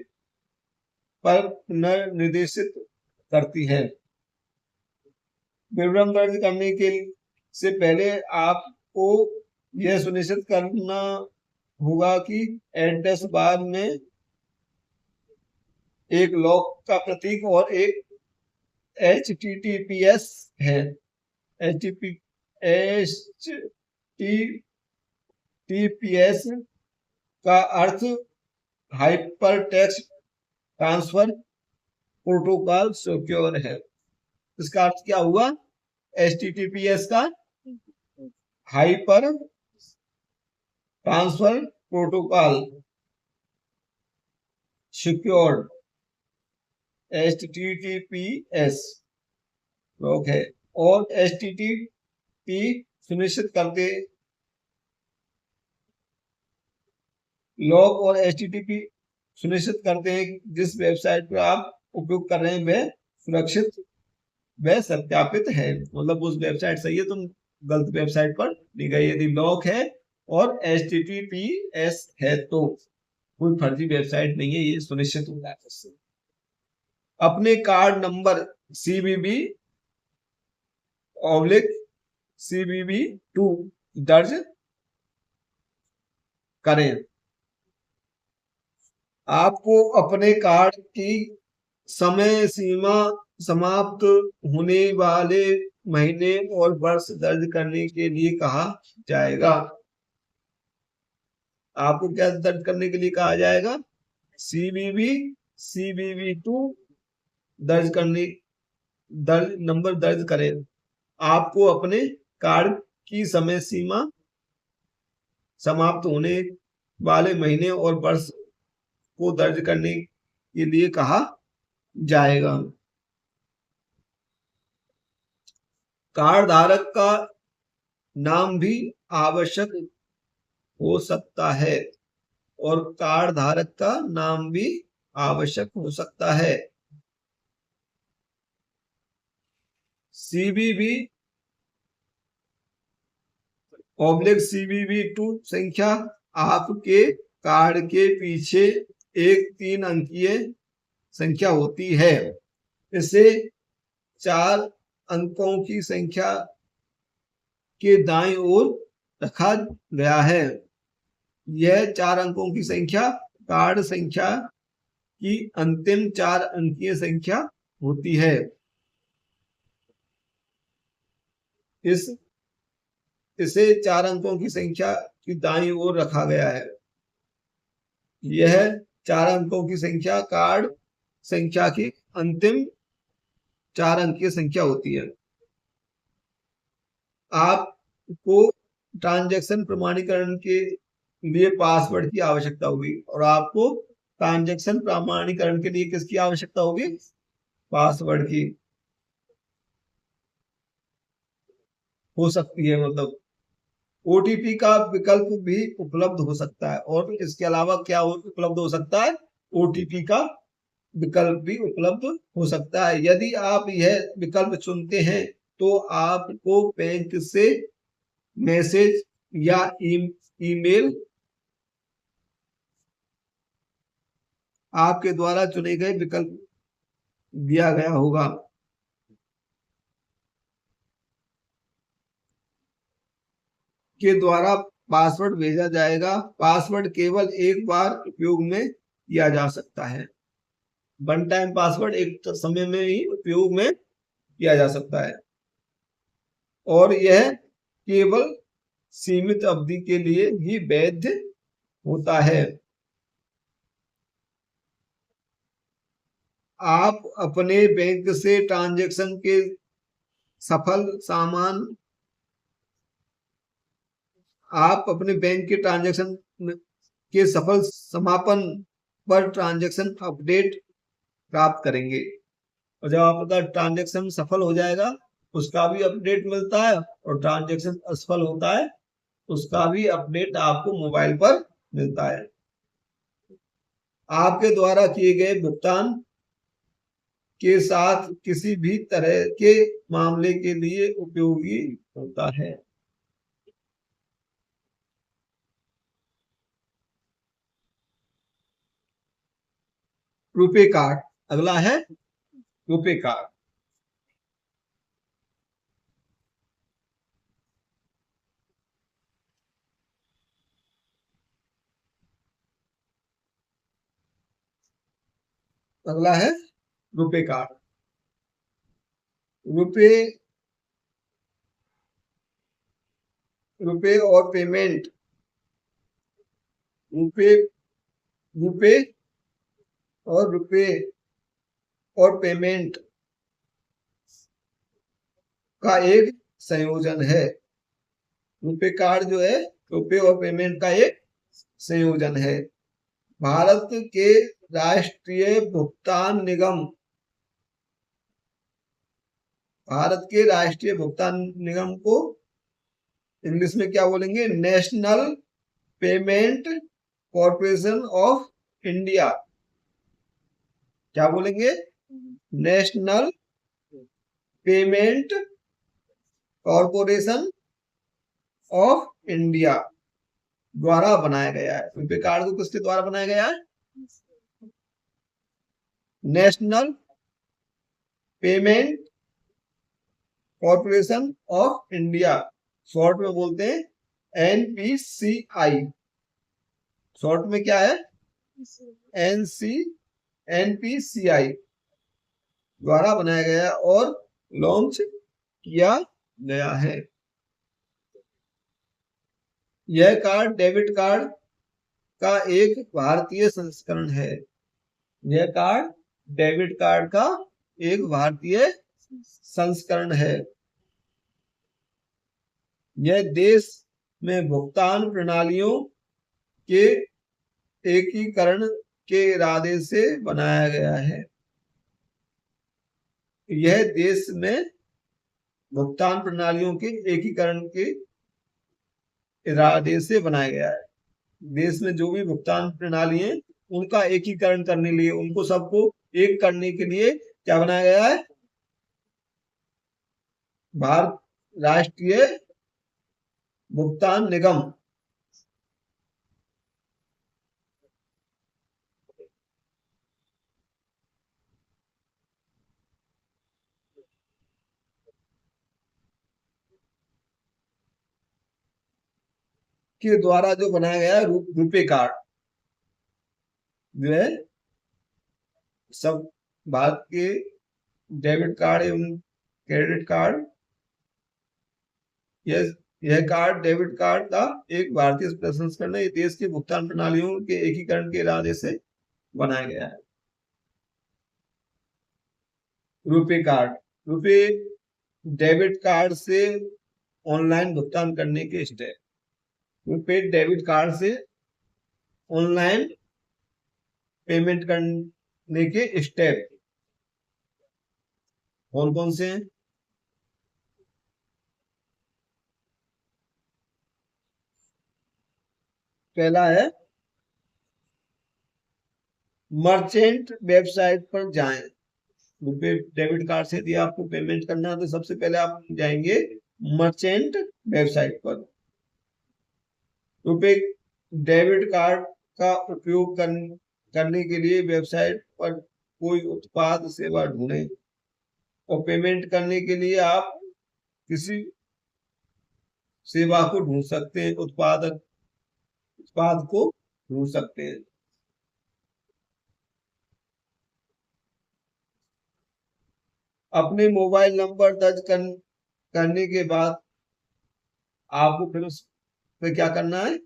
पर पुनर्निर्देशित करती है। विवरण दर्ज करने के से पहले आपको यह सुनिश्चित करना होगा कि एड्रेस बार में एक लॉक का प्रतीक और एक HTTPS है। HTTPS का अर्थ hyper text transfer protocol secure है। इसका अर्थ क्या हुआ, HTTPS का hyper transfer protocol secured HTTPS lock है। और HTTP सुनिश्चित करते, लॉक और HTTP सुनिश्चित करते हैं कि जिस वेबसाइट पर आप उपयोग कर रहे हैं वह सुरक्षित व सत्यापित है। मतलब उस वेबसाइट सही है, तुम गलत वेबसाइट पर नहीं गए। यदि लॉक है और HTTPS है तो कोई फर्जी वेबसाइट नहीं है, ये सुनिश्चित होता है उससे। अपने कार्ड नंबर CVV CVV2 दर्ज करें। आपको अपने कार्ड की समय सीमा समाप्त होने वाले महीने और वर्ष दर्ज करने के लिए कहा जाएगा। आपको क्या दर्ज करने के लिए कहा जाएगा? CVV2 नंबर दर्ज करें। आपको अपने कार्ड की समय सीमा समाप्त होने वाले महीने और वर्ष को दर्ज करने के लिए कहा जाएगा। कार्ड धारक का नाम भी आवश्यक हो सकता है, और कार्ड धारक का नाम भी आवश्यक हो सकता है। CVV/CVV2 संख्या आपके कार्ड के पीछे एक 3 अंकीय संख्या होती है। इसे 4 अंकों की संख्या के दाईं ओर रखा गया है। यह 4 अंकों की संख्या कार्ड संख्या की अंतिम 4 अंकीय संख्या होती है। इसे 4 अंकों की संख्या की दाईं ओर रखा गया है। यह 4 अंकों की संख्या कार्ड संख्या की अंतिम 4 अंकीय संख्या होती है। आपको ट्रांजैक्शन प्रमाणीकरण के लिए पासवर्ड की आवश्यकता होगी, और आपको ट्रांजैक्शन प्रमाणीकरण के लिए किसकी आवश्यकता होगी? पासवर्ड की हो सकती है। मतलब OTP का विकल्प भी उपलब्ध हो सकता है। और इसके अलावा क्या उपलब्ध हो सकता है? OTP का विकल्प भी उपलब्ध हो सकता है। यदि आप यह विकल्प चुनते हैं तो आपको बैंक से मैसेज या ईमेल आपके द्वारा चुने गए विकल्प दिया गया होगा। के द्वारा पासवर्ड भेजा जाएगा। पासवर्ड केवल एक बार उपयोग में किया जा सकता है। वन टाइम पासवर्ड एक समय में ही उपयोग में किया जा सकता है, और यह केवल सीमित अवधि के लिए ही वैध होता है। आप अपने बैंक से ट्रांजैक्शन के सफल सामान आप अपने बैंक के ट्रांजैक्शन के सफल समापन पर ट्रांजैक्शन अपडेट प्राप्त करेंगे। और जब आपका ट्रांजैक्शन सफल हो जाएगा उसका भी अपडेट मिलता है, और ट्रांजैक्शन असफल होता है उसका भी अपडेट आपको मोबाइल पर मिलता है। आपके द्वारा किए गए भुगतान के साथ किसी भी तरह के मामले के लिए उपयोगी होता है। रुपे कार्ड अगला है। रुपे कार्ड अगला है रुपे कार्ड। रुपे रुपे और पेमेंट रुपे रुपे और रुपे और पेमेंट का एक संयोजन है। रुपे कार्ड जो है रुपे और पेमेंट का एक संयोजन है। भारत के राष्ट्रीय भुगतान निगम भारत के राष्ट्रीय भुगतान निगम को इंग्लिश में क्या बोलेंगे? National payment corporation of India. क्या बोलेंगे? National payment corporation of India द्वारा बनाया गया है। रुपे कार्ड को किसके द्वारा बनाया गया है? National payment corporation of India, short में बोलते हैं एनपीसीआई। शॉर्ट में क्या है? एनपीसीआई द्वारा बनाया गया और लॉन्च किया गया है। यह कार्ड डेबिट कार्ड का एक भारतीय संस्करण है। यह कार्ड डेबिट कार्ड का एक भारतीय संस्करण है। यह देश में भुगतान प्रणालियों के एकीकरण के इरादे से बनाया गया है। यह देश में भुगतान प्रणालियों के एकीकरण के इरादे से बनाया गया है। देश में जो भी भुगतान प्रणाली है उनका एकीकरण करने के लिए, उनको सबको एक करने के लिए क्या बनाया गया है? भारत राष्ट्रीय भुगतान निगम। के द्वारा जो बनाया गया है रुपे कार्ड, जो है सब भारत के डेबिट कार्ड एवं क्रेडिट कार्ड, यह कार्ड डेबिट कार्ड का एक भारतीय संस्करण है। देश की भुगतान प्रणालियों के एकीकरण के इरादे से बनाया गया है। RuPay card, RuPay debit card से ऑनलाइन भुगतान करने के स्टेप। रुपे डेबिट कार्ड से ऑनलाइन पेमेंट करने के स्टेप कौन कौन से हैं? पहला है मर्चेंट वेबसाइट पर जाएं। रुपए डेबिट कार्ड से यदि आपको पेमेंट करना है तो सबसे पहले आप जाएंगे मर्चेंट वेबसाइट पर। रुपए डेबिट कार्ड का उपयोग करने के लिए वेबसाइट पर कोई उत्पाद सेवा ढूंढें और पेमेंट करने के लिए आप किसी सेवा को ढूंढ सकते हैं, उत्पाद को ढूंढ सकते हैं। अपने मोबाइल नंबर दर्ज करने के बाद आपको फिर उस पे क्या करना है?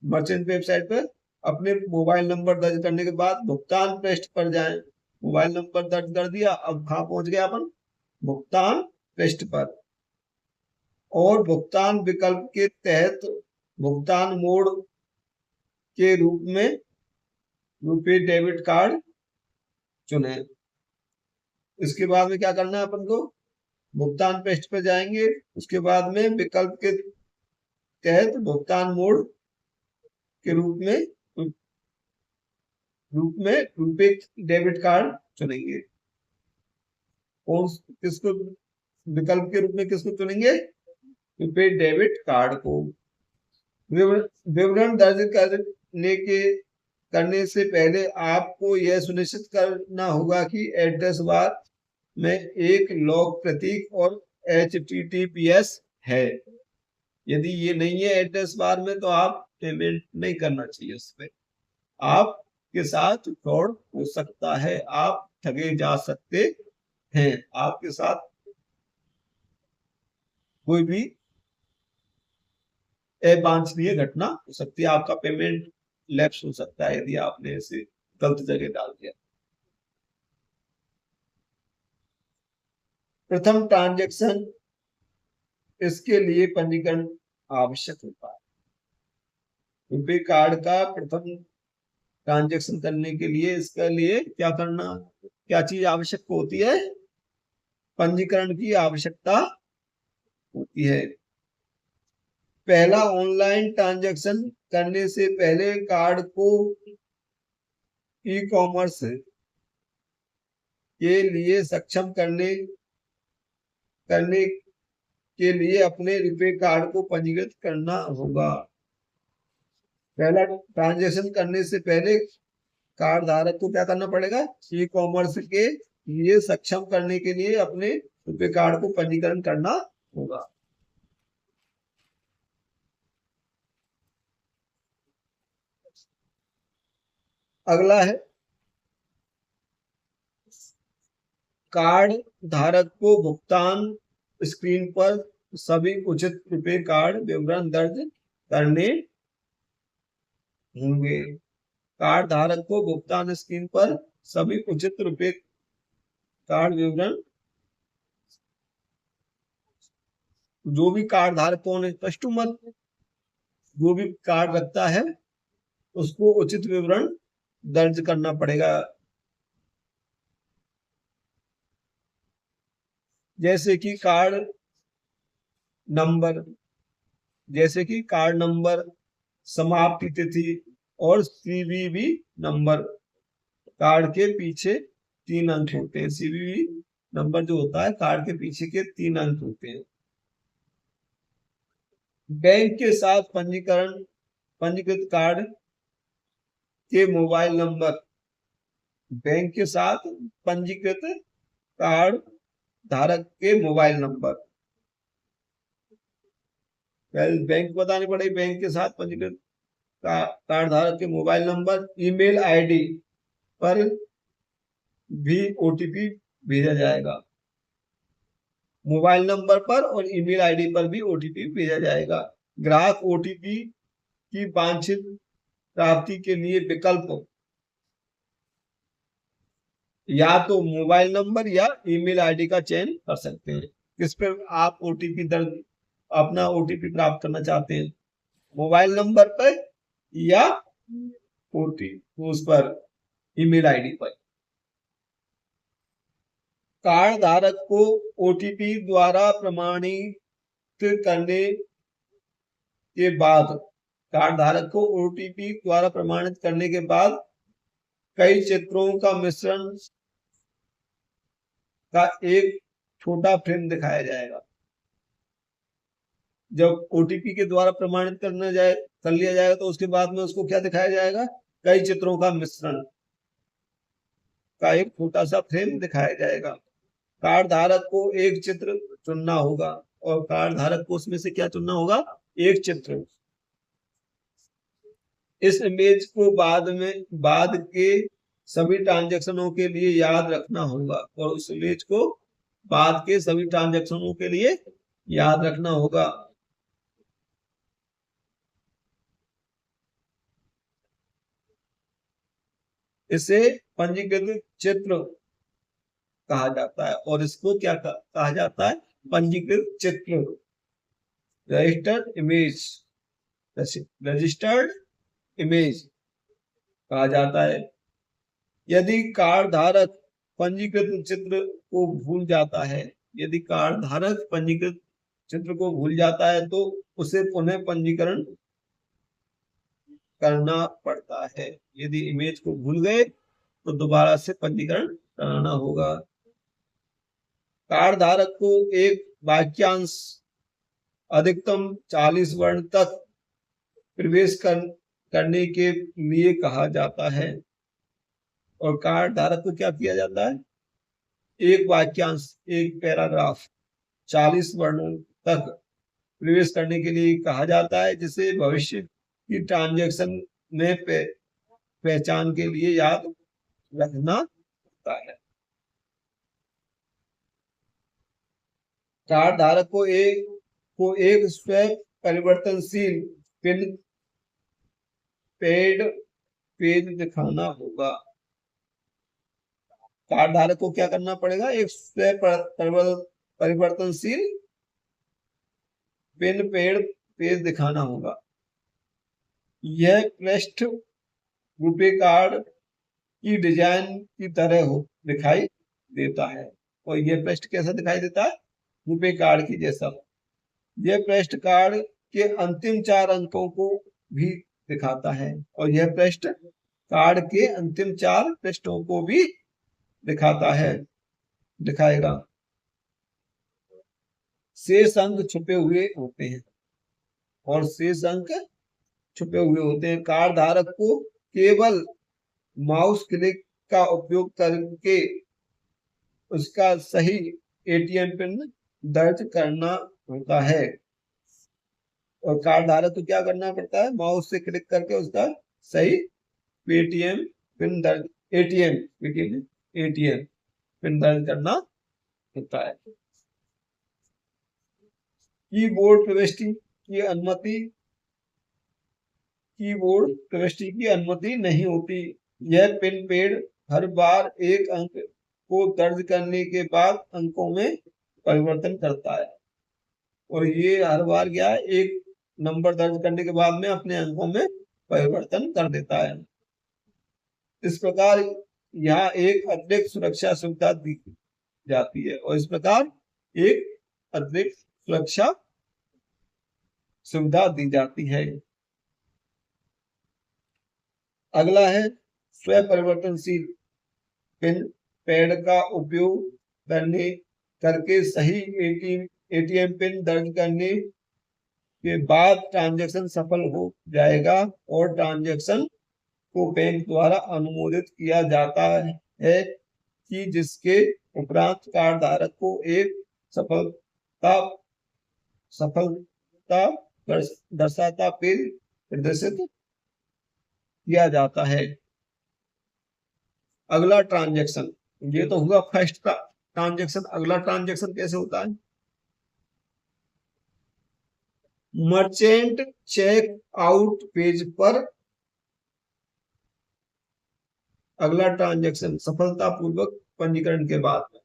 मर्चेंट वेबसाइट पर अपने मोबाइल नंबर दर्ज करने के बाद भुगतान पृष्ठ पर जाएं। मोबाइल नंबर दर्ज कर दिया, अब कहाँ पहुंच गया अपन? भुगतान पृष्ठ पर। और भुगतान विकल्प के तहत भुगतान मोड के रूप में रुपे डेबिट कार्ड चुने। इसके बाद में क्या करना है अपन को? भुगतान पृष्ठ पर जाएंगे, उसके बाद में विकल्प के तहत भुगतान मोड के रूप में रुपे डेबिट कार्ड चुनेंगे। कौन किसको विकल्प के रूप में किसको चुनेंगे? रुपे डेबिट कार्ड को। विवरण दर्ज करने से पहले आपको यह सुनिश्चित करना होगा कि एड्रेस बार में एक लॉग प्रतीक और HTTPS है। यदि ये नहीं है एड्रेस बार में तो आप पेमेंट नहीं करना चाहिए। उसमें आपके साथ फ्रॉड हो सकता है, आप ठगे जा सकते हैं, आपके साथ कोई भी अवांछनीय घटना हो सकती है, आपका पेमेंट लैप्स हो सकता है यदि आपने इसे गलत जगह डाल दिया। प्रथम ट्रांजैक्शन, इसके लिए पंजीकरण आवश्यक होता है। रुपे कार्ड का प्रथम ट्रांजैक्शन करने के लिए इसके लिए क्या करना, क्या चीज आवश्यक होती है? पंजीकरण की आवश्यकता होती है। पहला, ऑनलाइन ट्रांजैक्शन करने से पहले कार्ड को ई कॉमर्स के लिए सक्षम करने करने के लिए अपने रुपए कार्ड को पंजीकृत करना होगा। पहला, ट्रांजैक्शन करने से पहले कार्ड धारक को क्या करना पड़ेगा? ई कॉमर्स के लिए सक्षम करने के लिए अपने रुपए कार्ड को पंजीकरण करना होगा। अगला है, कार्ड धारक को भुगतान स्क्रीन पर सभी उचित रुपए कार्ड विवरण दर्ज करने होंगे। कार्ड धारक को भुगतान स्क्रीन पर सभी उचित रुपए कार्ड विवरण, जो भी कार्ड धारक कौन है, कस्टमर जो भी कार्ड रखता है उसको उचित विवरण दर्ज करना पड़ेगा। जैसे कि कार्ड नंबर, समाप्ति तिथि और सीवीवी नंबर। कार्ड के पीछे 3 अंक होते हैं। सीवीवी नंबर जो होता है कार्ड के पीछे के 3 अंक होते हैं। बैंक के साथ पंजीकृत कार्ड के मोबाइल नंबर, बैंक के साथ पंजीकृत कार्ड धारक के मोबाइल नंबर, बैंक बताने पड़ेगी। बैंक के साथ पंजीकृत कार्ड धारक के मोबाइल नंबर, ईमेल आईडी पर भी ओटीपी भेजा जाएगा। मोबाइल नंबर पर और ईमेल आईडी पर भी ओटीपी भेजा जाएगा। ग्राहक ओटीपी की वांछित प्राप्ति के लिए विकल्प या तो मोबाइल नंबर या ईमेल आईडी का चयन कर सकते हैं। किस पे आप ओटीपी दर्ज अपना ओटीपी प्राप्त करना चाहते हैं? मोबाइल नंबर पर या ओटीपी उस पर ईमेल आईडी पर। कार्ड धारक को ओटीपी द्वारा प्रमाणित करने के बाद कार्ड धारक को ओटीपी द्वारा प्रमाणित करने के बाद कई चित्रों का मिश्रण का एक छोटा फ्रेम दिखाया जाएगा। जब ओटीपी के द्वारा प्रमाणित कर लिया जाएगा तो उसके बाद में उसको क्या दिखाया जाएगा? कई चित्रों का मिश्रण का एक छोटा सा फ्रेम दिखाया जाएगा। कार्ड धारक को एक चित्र चुनना होगा और कार्ड धारक को उसमें से क्या चुनना होगा? एक चित्र। इस इमेज को बाद के सभी ट्रांजैक्शनों के लिए याद रखना होगा और उस इमेज को बाद के सभी ट्रांजैक्शनों के लिए याद रखना होगा। इसे पंजीकृत चित्र कहा जाता है और इसको क्या कहा जाता है? पंजीकृत चित्र, रजिस्टर्ड इमेज कहा जाता है। यदि कार्ड धारक पंजीकृत चित्र को भूल जाता है, यदि कार्ड धारक पंजीकृत चित्र को भूल जाता है तो उसे पुनः पंजीकरण करना पड़ता है। यदि इमेज को भूल गए तो दोबारा से पंजीकरण कराना होगा। कार्ड धारक को एक वाक्यांश अधिकतम 40 वर्ण तक प्रवेश करने के लिए कहा जाता है और कार्ड धारक को क्या किया जाता है? एक वाक्यांश, एक पैराग्राफ 40 वर्णों तक प्रवेश करने के लिए कहा जाता है, जिसे भविष्य की ट्रांजैक्शन में पहचान के लिए याद रखना होता है। कार्ड धारक को एक स्वयं परिवर्तनशील पिन पेड पेज दिखाना होगा। कार्ड धारक को क्या करना पड़ेगा? एक स्वयं परिवर्तनशील पिन पेज दिखाना होगा। यह पृष्ठ रुपए कार्ड की डिजाइन की तरह दिखाई देता है और यह पृष्ठ कैसा दिखाई देता है, रुपए कार्ड की जैसा। यह पृष्ठ कार्ड के अंतिम 4 अंकों को भी दिखाता है और यह पृष्ठ कार्ड के अंतिम 4 पृष्ठों को भी दिखाता है, दिखाएगा। शेष अंक छुपे हुए होते हैं और शेष अंक छुपे हुए होते हैं। कार्ड धारक को केवल माउस क्लिक का उपयोग करके उसका सही एटीएम पिन दर्ज करना होता है और कार्ड धारक को क्या करना पड़ता है, माउस से क्लिक करके उसका सही पेटीएम पिन दर्ज एटीएम पिन दर्ज करना होता है। कीबोर्ड प्रविष्टि की अनुमति नहीं होती। यह पिन पैड हर बार एक अंक को दर्ज करने के बाद अंकों में परिवर्तन करता है और ये हर बार क्या है, एक नंबर दर्ज करने के बाद में अपने अंकों में परिवर्तन कर देता है। इस प्रकार यहाँ एक अतिरिक्त सुरक्षा सुविधा दी जाती है और इस प्रकार एक अतिरिक्त सुरक्षा सुविधा दी जाती है। अगला है स्वयं परिवर्तनशील पिन पैड का उपयोग करके सही एटीएम पिन दर्ज करने के बाद ट्रांजैक्शन सफल हो जाएगा और ट्रांजैक्शन को बैंक द्वारा अनुमोदित किया जाता है कि जिसके उपरांत कार्ड धारक को एक सफलता दर्शाता पेज प्रदर्शित किया जाता है। अगला ट्रांजैक्शन, ये तो हुआ फर्स्ट ट्रांजैक्शन। अगला ट्रांजैक्शन कैसे होता है, मर्चेंट चेक आउट पेज पर अगला ट्रांजैक्शन सफलतापूर्वक पंजीकरण के बाद में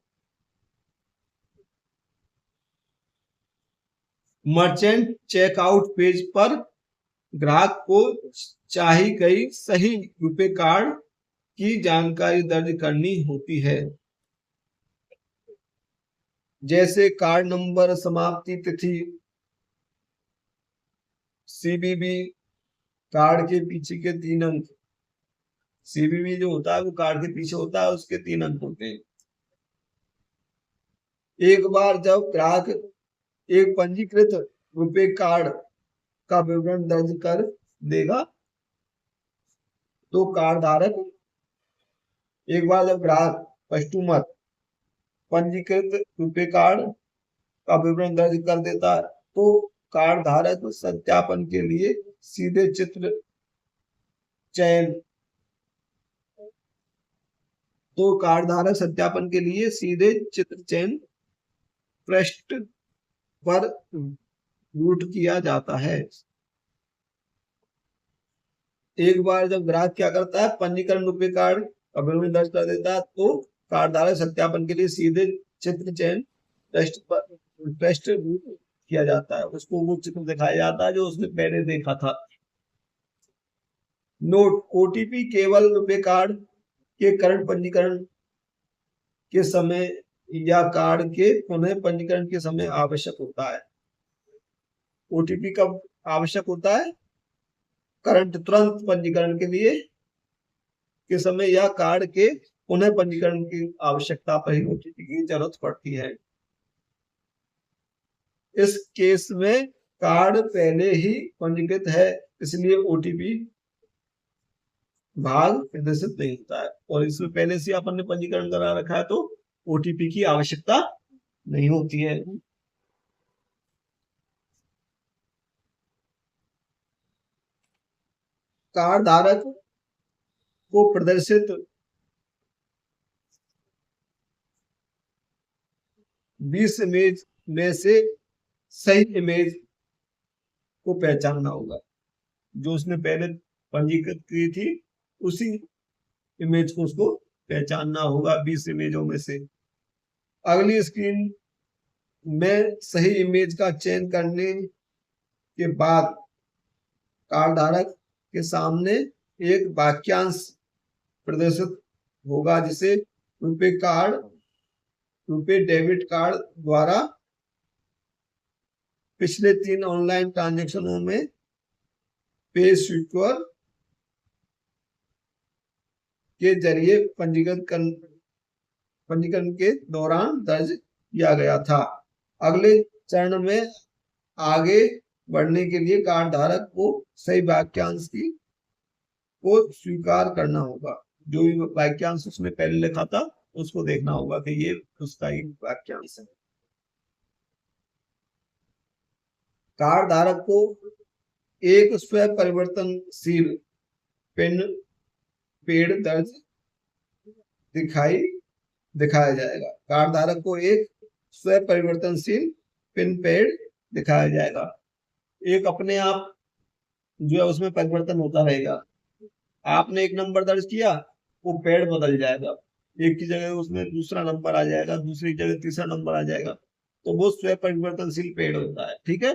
मर्चेंट चेकआउट पेज पर ग्राहक को चाही गई सही रुपए कार्ड की जानकारी दर्ज करनी होती है, जैसे कार्ड नंबर, समाप्ति तिथि, सीबीबी, कार्ड के पीछे के 3 अंक। सीबीबी जो होता है वो कार्ड के पीछे होता है, उसके 3 अंक होते हैं। एक बार जब ग्राहक एक पंजीकृत रुपए कार्ड का विवरण दर्ज कर देगा तो कार्ड धारक, एक बार जब ग्राहक कस्टमर पंजीकृत रुपए कार्ड का विवरण दर्ज कर देता है तो कार्ड धारक सत्यापन के लिए सीधे चित्र चयन पृष्ठ पर रूट किया जाता है। एक बार जब ग्राहक क्या करता है, पंजीकरण रुपए कार्ड का विवरण दर्ज कर देता है तो कार्ड धारक सत्यापन के लिए सीधे चित्र चयन पृष्ठ रूट किया जाता है, उसको वो चित्र दिखाया जाता है जो उसने पहले देखा था। नोट, ओटीपी केवल रुपए कार्ड के करंट पंजीकरण के समय या कार्ड के पुनः पंजीकरण के समय आवश्यक होता है। ओटीपी कब आवश्यक होता है, करंट तुरंत पंजीकरण के लिए के समय या कार्ड के पुनः पंजीकरण की आवश्यकता पर ही ओटीपी की जरूरत पड़ती है। इस केस में कार्ड पहले ही पंजीकृत है इसलिए ओटीपी भाग प्रदर्शित नहीं होता है और इसमें पहले से अपन ने पंजीकरण करा रखा है तो ओटीपी की आवश्यकता नहीं होती है। कार्ड धारक को प्रदर्शित 20 इमेज में से सही इमेज को पहचानना होगा। जो उसने पहले पंजीकृत की थी उसी इमेज को उसको पहचानना होगा 20 इमेजों में से। अगली स्क्रीन में सही इमेज का चयन करने के बाद कार्ड धारक के सामने एक वाक्यांश प्रदर्शित होगा जिसे रुपए कार्ड रुपए डेबिट कार्ड द्वारा पिछले 3 ऑनलाइन ट्रांजैक्शनों में पे स्वीकर के जरिए पंजीकरण के दौरान दर्ज किया गया था। अगले चरण में आगे बढ़ने के लिए कार्ड धारक को सही वाक्यांश को स्वीकार करना होगा। जो भी वाक्यांश उसने पहले लिखा था उसको देखना होगा कि ये उसका ही वाक्यांश है। कार्ड धारक को एक स्व परिवर्तनशील पिन पेड दर्ज दिखाया जाएगा। कार्ड धारक को एक स्व परिवर्तनशील पिन पेड दिखाया जाएगा। एक अपने आप जो है उसमें परिवर्तन होता रहेगा। आपने एक नंबर दर्ज किया, वो पेड बदल जाएगा, एक की जगह उसमें दूसरा नंबर आ जाएगा, दूसरी जगह तीसरा नंबर आ जाएगा, तो वो स्व परिवर्तनशील पेड होता है। ठीक है,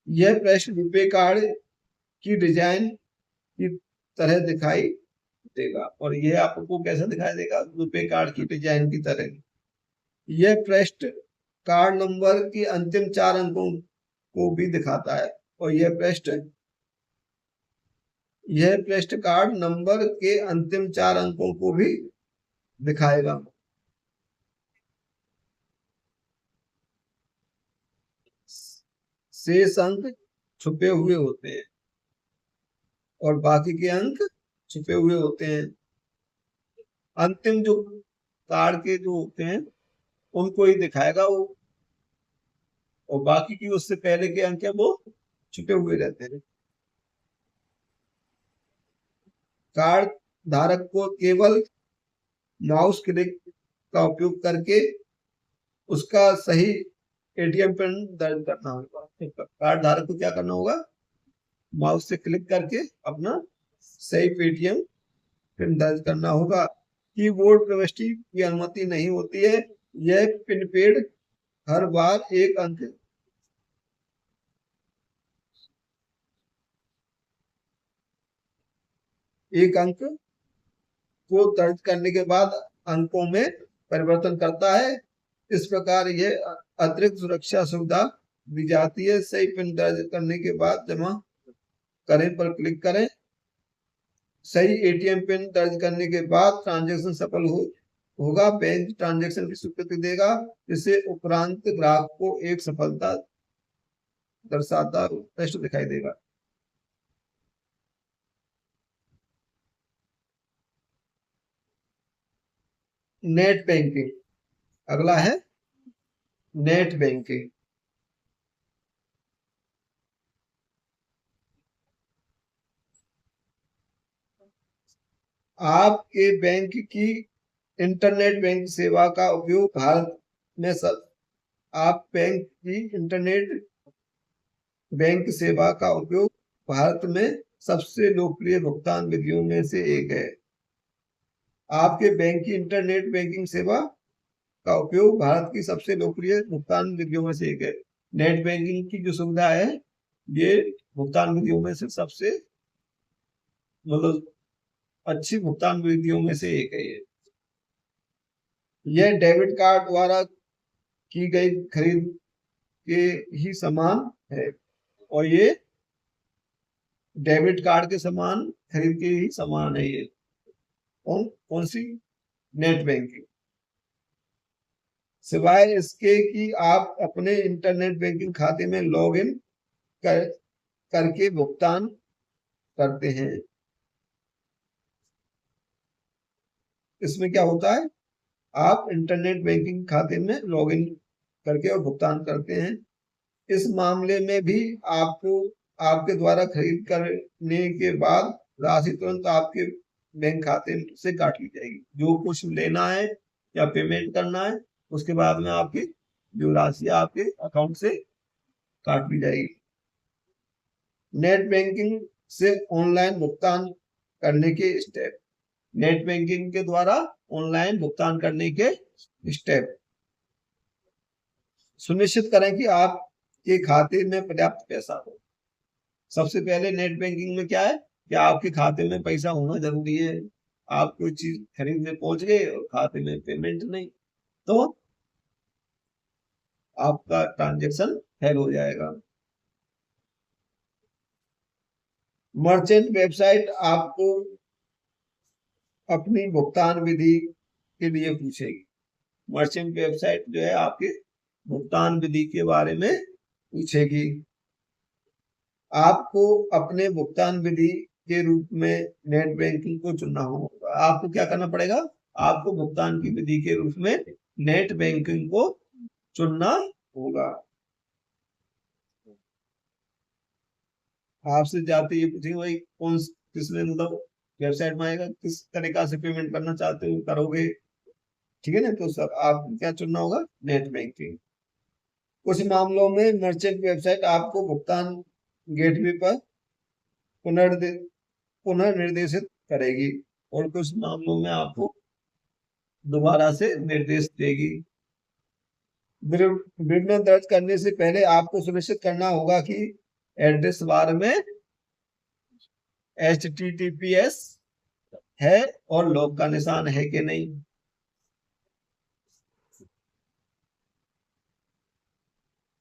यह प्रश्न रुपए कार्ड की डिजाइन की तरह दिखाई देगा। और यह आपको कैसा दिखाई देगा? रुपए कार्ड की डिजाइन की तरह। यह पृष्ठ कार्ड नंबर के अंतिम 4 अंकों को भी दिखाता है। और यह पृष्ठ कार्ड नंबर के अंतिम 4 अंकों को भी दिखाएगा। शेष अंक छुपे हुए होते हैं और बाकी के अंक छुपे हुए होते हैं। अंतिम जो कार्ड के जो होते हैं उनको ही दिखाएगा वो, और बाकी की उससे पहले के अंक है वो छुपे हुए रहते हैं। कार्ड धारक को केवल माउस क्लिक का उपयोग करके उसका सही एटीएम पिन दर्ज करना होगा। कार्ड धारक को क्या करना होगा? माउस से क्लिक करके अपना सही पेटीएम पिन दर्ज करना होगा। कीबोर्ड प्रविष्टि की अनुमति नहीं होती है। यह पिन पेड हर बार एक अंक को दर्ज करने के बाद अंकों में परिवर्तन करता है। इस प्रकार यह अतिरिक्त सुरक्षा सुविधा दी जाती है। सही पिन दर्ज करने के बाद जमा करें पर क्लिक करें। सही एटीएम पिन दर्ज करने के बाद ट्रांजैक्शन सफल होगा। बैंक ट्रांजैक्शन की स्वीकृति देगा, जिससे उपरांत ग्राहक को एक सफलता दर्शाता टेस्ट दिखाई देगा। नेट बैंकिंग, अगला है नेट बैंकिंग। आपके बैंक की इंटरनेट बैंक सेवा का उपयोग भारत में आप बैंक की इंटरनेट बैंक सेवा का उपयोग भारत में सबसे लोकप्रिय भुगतान विधियों में से एक है। आपके बैंक की इंटरनेट बैंकिंग सेवा का उपयोग भारत की सबसे लोकप्रिय भुगतान विधियों में से एक है। नेट बैंकिंग की जो सुविधा है ये भुगतान विधियों में से सबसे मतलब अच्छी भुगतान विधियों में से एक है। यह डेबिट कार्ड द्वारा की गई खरीद के ही समान है, और ये डेबिट कार्ड के समान खरीद के ही समान है। ये कौन सी? Net banking. सिवाय इसके कि आप अपने इंटरनेट बैंकिंग खाते में लॉग इन करके भुगतान करते हैं। इसमें क्या होता है? आप इंटरनेट बैंकिंग खाते में लॉग इन करके और भुगतान करते हैं। इस मामले में भी आपको आपके द्वारा खरीद करने के बाद राशि तुरंत आपके बैंक खाते से काट ली जाएगी। जो कुछ लेना है या पेमेंट करना है उसके बाद में आपकी जो राशि आपके अकाउंट से काट ली जाएगी। नेट बैंकिंग से ऑनलाइन भुगतान करने के स्टेप। नेट बैंकिंग के द्वारा ऑनलाइन भुगतान करने के स्टेप। सुनिश्चित करें कि आपके खाते में पर्याप्त पैसा हो। सबसे पहले नेट बैंकिंग में क्या है कि आपके खाते में पैसा होना जरूरी है। आप कोई चीज खरीदने पहुंच गए और खाते में पेमेंट नहीं, तो आपका ट्रांजेक्शन फेल हो जाएगा। मर्चेंट वेबसाइट आपको अपनी भुगतान विधि के लिए पूछेगी। मर्चेंट वेबसाइट जो है आपके भुगतान विधि के बारे में पूछेगी। आपको अपने भुगतान विधि के रूप में नेट बैंकिंग को चुनना होगा। आपको क्या करना पड़ेगा? आपको भुगतान की विधि के रूप में नेट बैंकिंग को चुनना होगा। आपसे जाते ये पूछेंगे भाई कौन किसमें मतलब वेबसाइट में आएगा, किस तरीका से पेमेंट करना चाहते हो करोगे, ठीक है ना। तो सब आप क्या चुनना होगा? Net banking. कुछ मामलों में मर्चेंट वेबसाइट आपको भुगतान गेटवे पर पुनर्निर्देशित करेगी और कुछ मामलों में आपको दोबारा से निर्देश देगी। विवरण दर्ज करने से पहले आपको सुनिश्चित करना होगा कि एड्रेस बार में HTTPS है और लॉक का निशान है कि नहीं।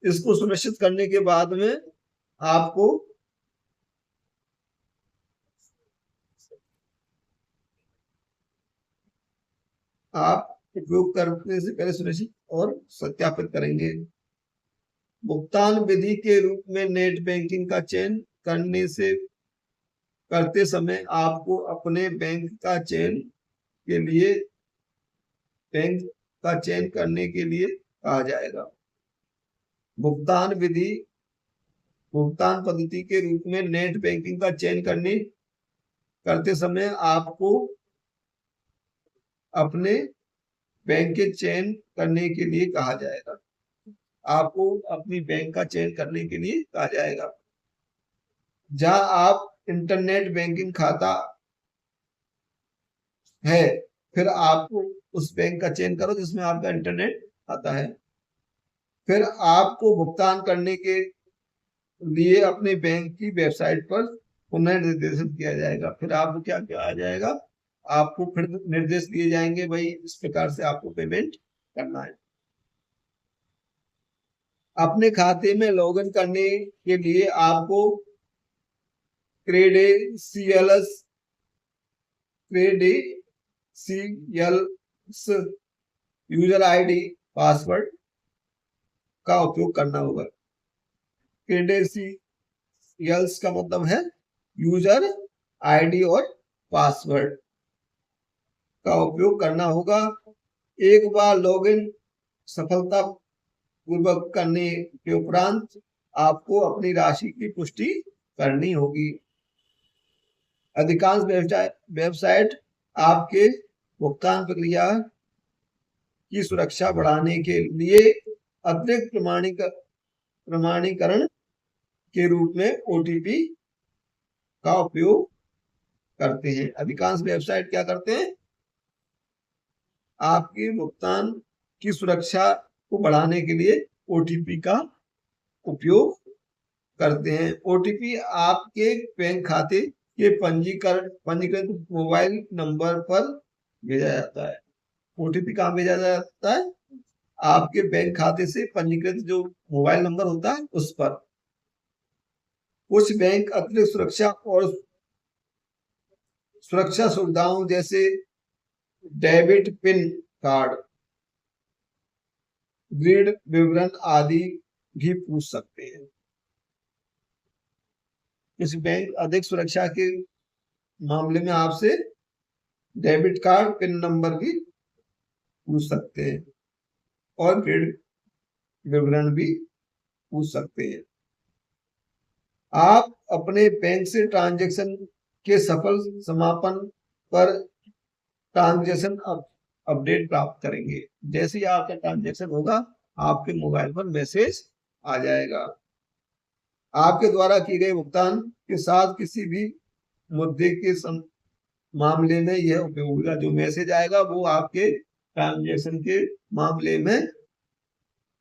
इसको सुनिश्चित करने के बाद में आपको आप उपयोग करने से पहले सुनिश्चित और सत्यापित करेंगे। भुगतान विधि के रूप में नेट बैंकिंग का चयन करते समय आपको अपने बैंक का चयन करने के लिए कहा जाएगा। भुगतान पद्धति के रूप में नेट बैंकिंग का चयन करते समय आपको अपने बैंक के चयन करने के लिए कहा जाएगा। आपको अपनी बैंक का चयन करने के लिए कहा जाएगा। जहां आप इंटरनेट बैंकिंग खाता है, फिर आपको उस बैंक का चयन करो जिसमें आपका इंटरनेट खाता है। फिर आपको भुगतान करने के लिए अपने बैंक की वेबसाइट पर पुनर्निर्देशित किया जाएगा। फिर आपको क्या किया जाएगा? आपको फिर निर्देश दिए जाएंगे भाई इस प्रकार से आपको पेमेंट करना है। अपने खाते में लॉगिन करने के लिए आपको क्रेडेंशियल्स यूजर आईडी पासवर्ड का उपयोग करना होगा। क्रेडेंशियल्स का मतलब है यूजर आईडी और पासवर्ड का उपयोग करना होगा। एक बार लॉगिन सफलता पूर्वक करने के उपरांत आपको अपनी राशि की पुष्टि करनी होगी। अधिकांश वेबसाइट आपके भुगतान प्रक्रिया की सुरक्षा बढ़ाने के लिए अतिरिक्त प्रमाणीकरण के रूप में OTP का उपयोग करते हैं। अधिकांश वेबसाइट क्या करते हैं? आपके भुगतान की सुरक्षा को बढ़ाने के लिए OTP का उपयोग करते हैं। OTP आपके बैंक खाते के पंजीकृत मोबाइल नंबर पर भेजा जाता है। OTP कहाँ भेजा जाता है? आपके बैंक खाते से पंजीकृत जो मोबाइल नंबर होता है उस पर। कुछ बैंक अतिरिक्त सुरक्षा सुविधाओं जैसे डेबिट पिन कार्ड, ग्रिड विवरण आदि भी पूछ सकते हैं। इस बैंक अधिक सुरक्षा के मामले में आपसे डेबिट कार्ड पिन नंबर भी पूछ सकते हैं और ग्रिड विवरण भी पूछ सकते हैं। आप अपने बैंक से ट्रांजैक्शन के सफल समापन पर ट्रांजैक्शन अपडेट प्राप्त करेंगे। जैसे ही आपका ट्रांजैक्शन होगा आपके मोबाइल पर मैसेज आ जाएगा। आपके द्वारा किए गए भुगतान के साथ किसी भी मुद्दे के मामले में यह उपयोग होगा। जो मैसेज आएगा वो आपके ट्रांजैक्शन के मामले में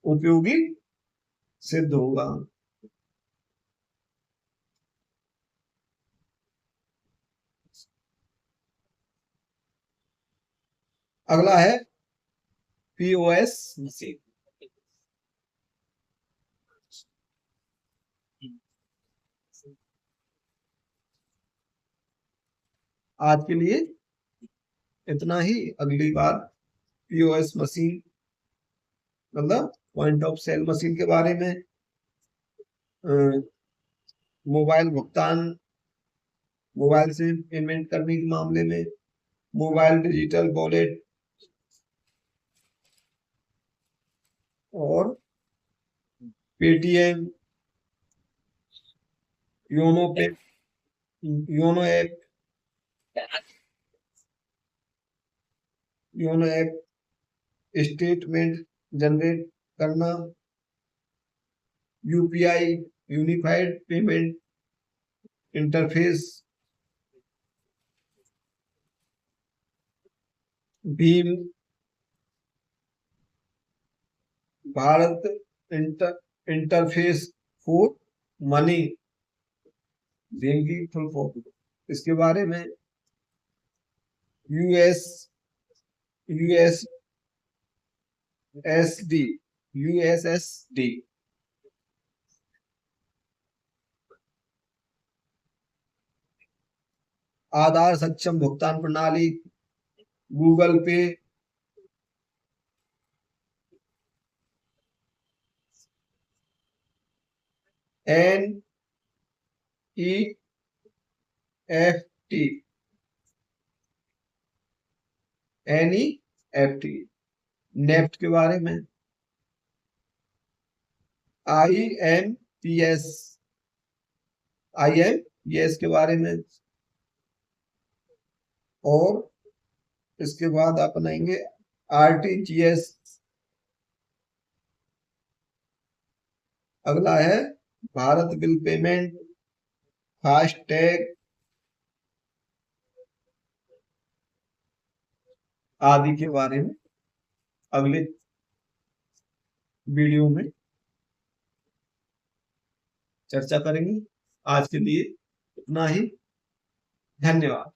उपयोगी सिद्ध होगा। अगला है पीओएस मशीन। आज के लिए इतना ही। अगली बार पीओएस मशीन मतलब पॉइंट ऑफ सेल मशीन के बारे में, मोबाइल भुगतान, मोबाइल से पेमेंट करने के मामले में, मोबाइल डिजिटल वॉलेट और पेटीएम, योनो पे, YONO app, YONO app statement generate करना, UPI unified payment interface, Bhim Bharat interface for money, Bhim की फुल फॉर्म इसके बारे में, यूएस यूएसएसडी यूएसएसडी, आधार सक्षम भुगतान प्रणाली, गूगल पे, एनईएफटी एनईएफटी, नेफ्ट के बारे में, आईएमपीएस आईएमपीएस के बारे में, और इसके बाद अपनाएंगे आरटीजीएस। अगला है भारत बिल पेमेंट, फास्टैग आदि के बारे में अगले वीडियो में चर्चा करेंगे। आज के लिए इतना ही। धन्यवाद।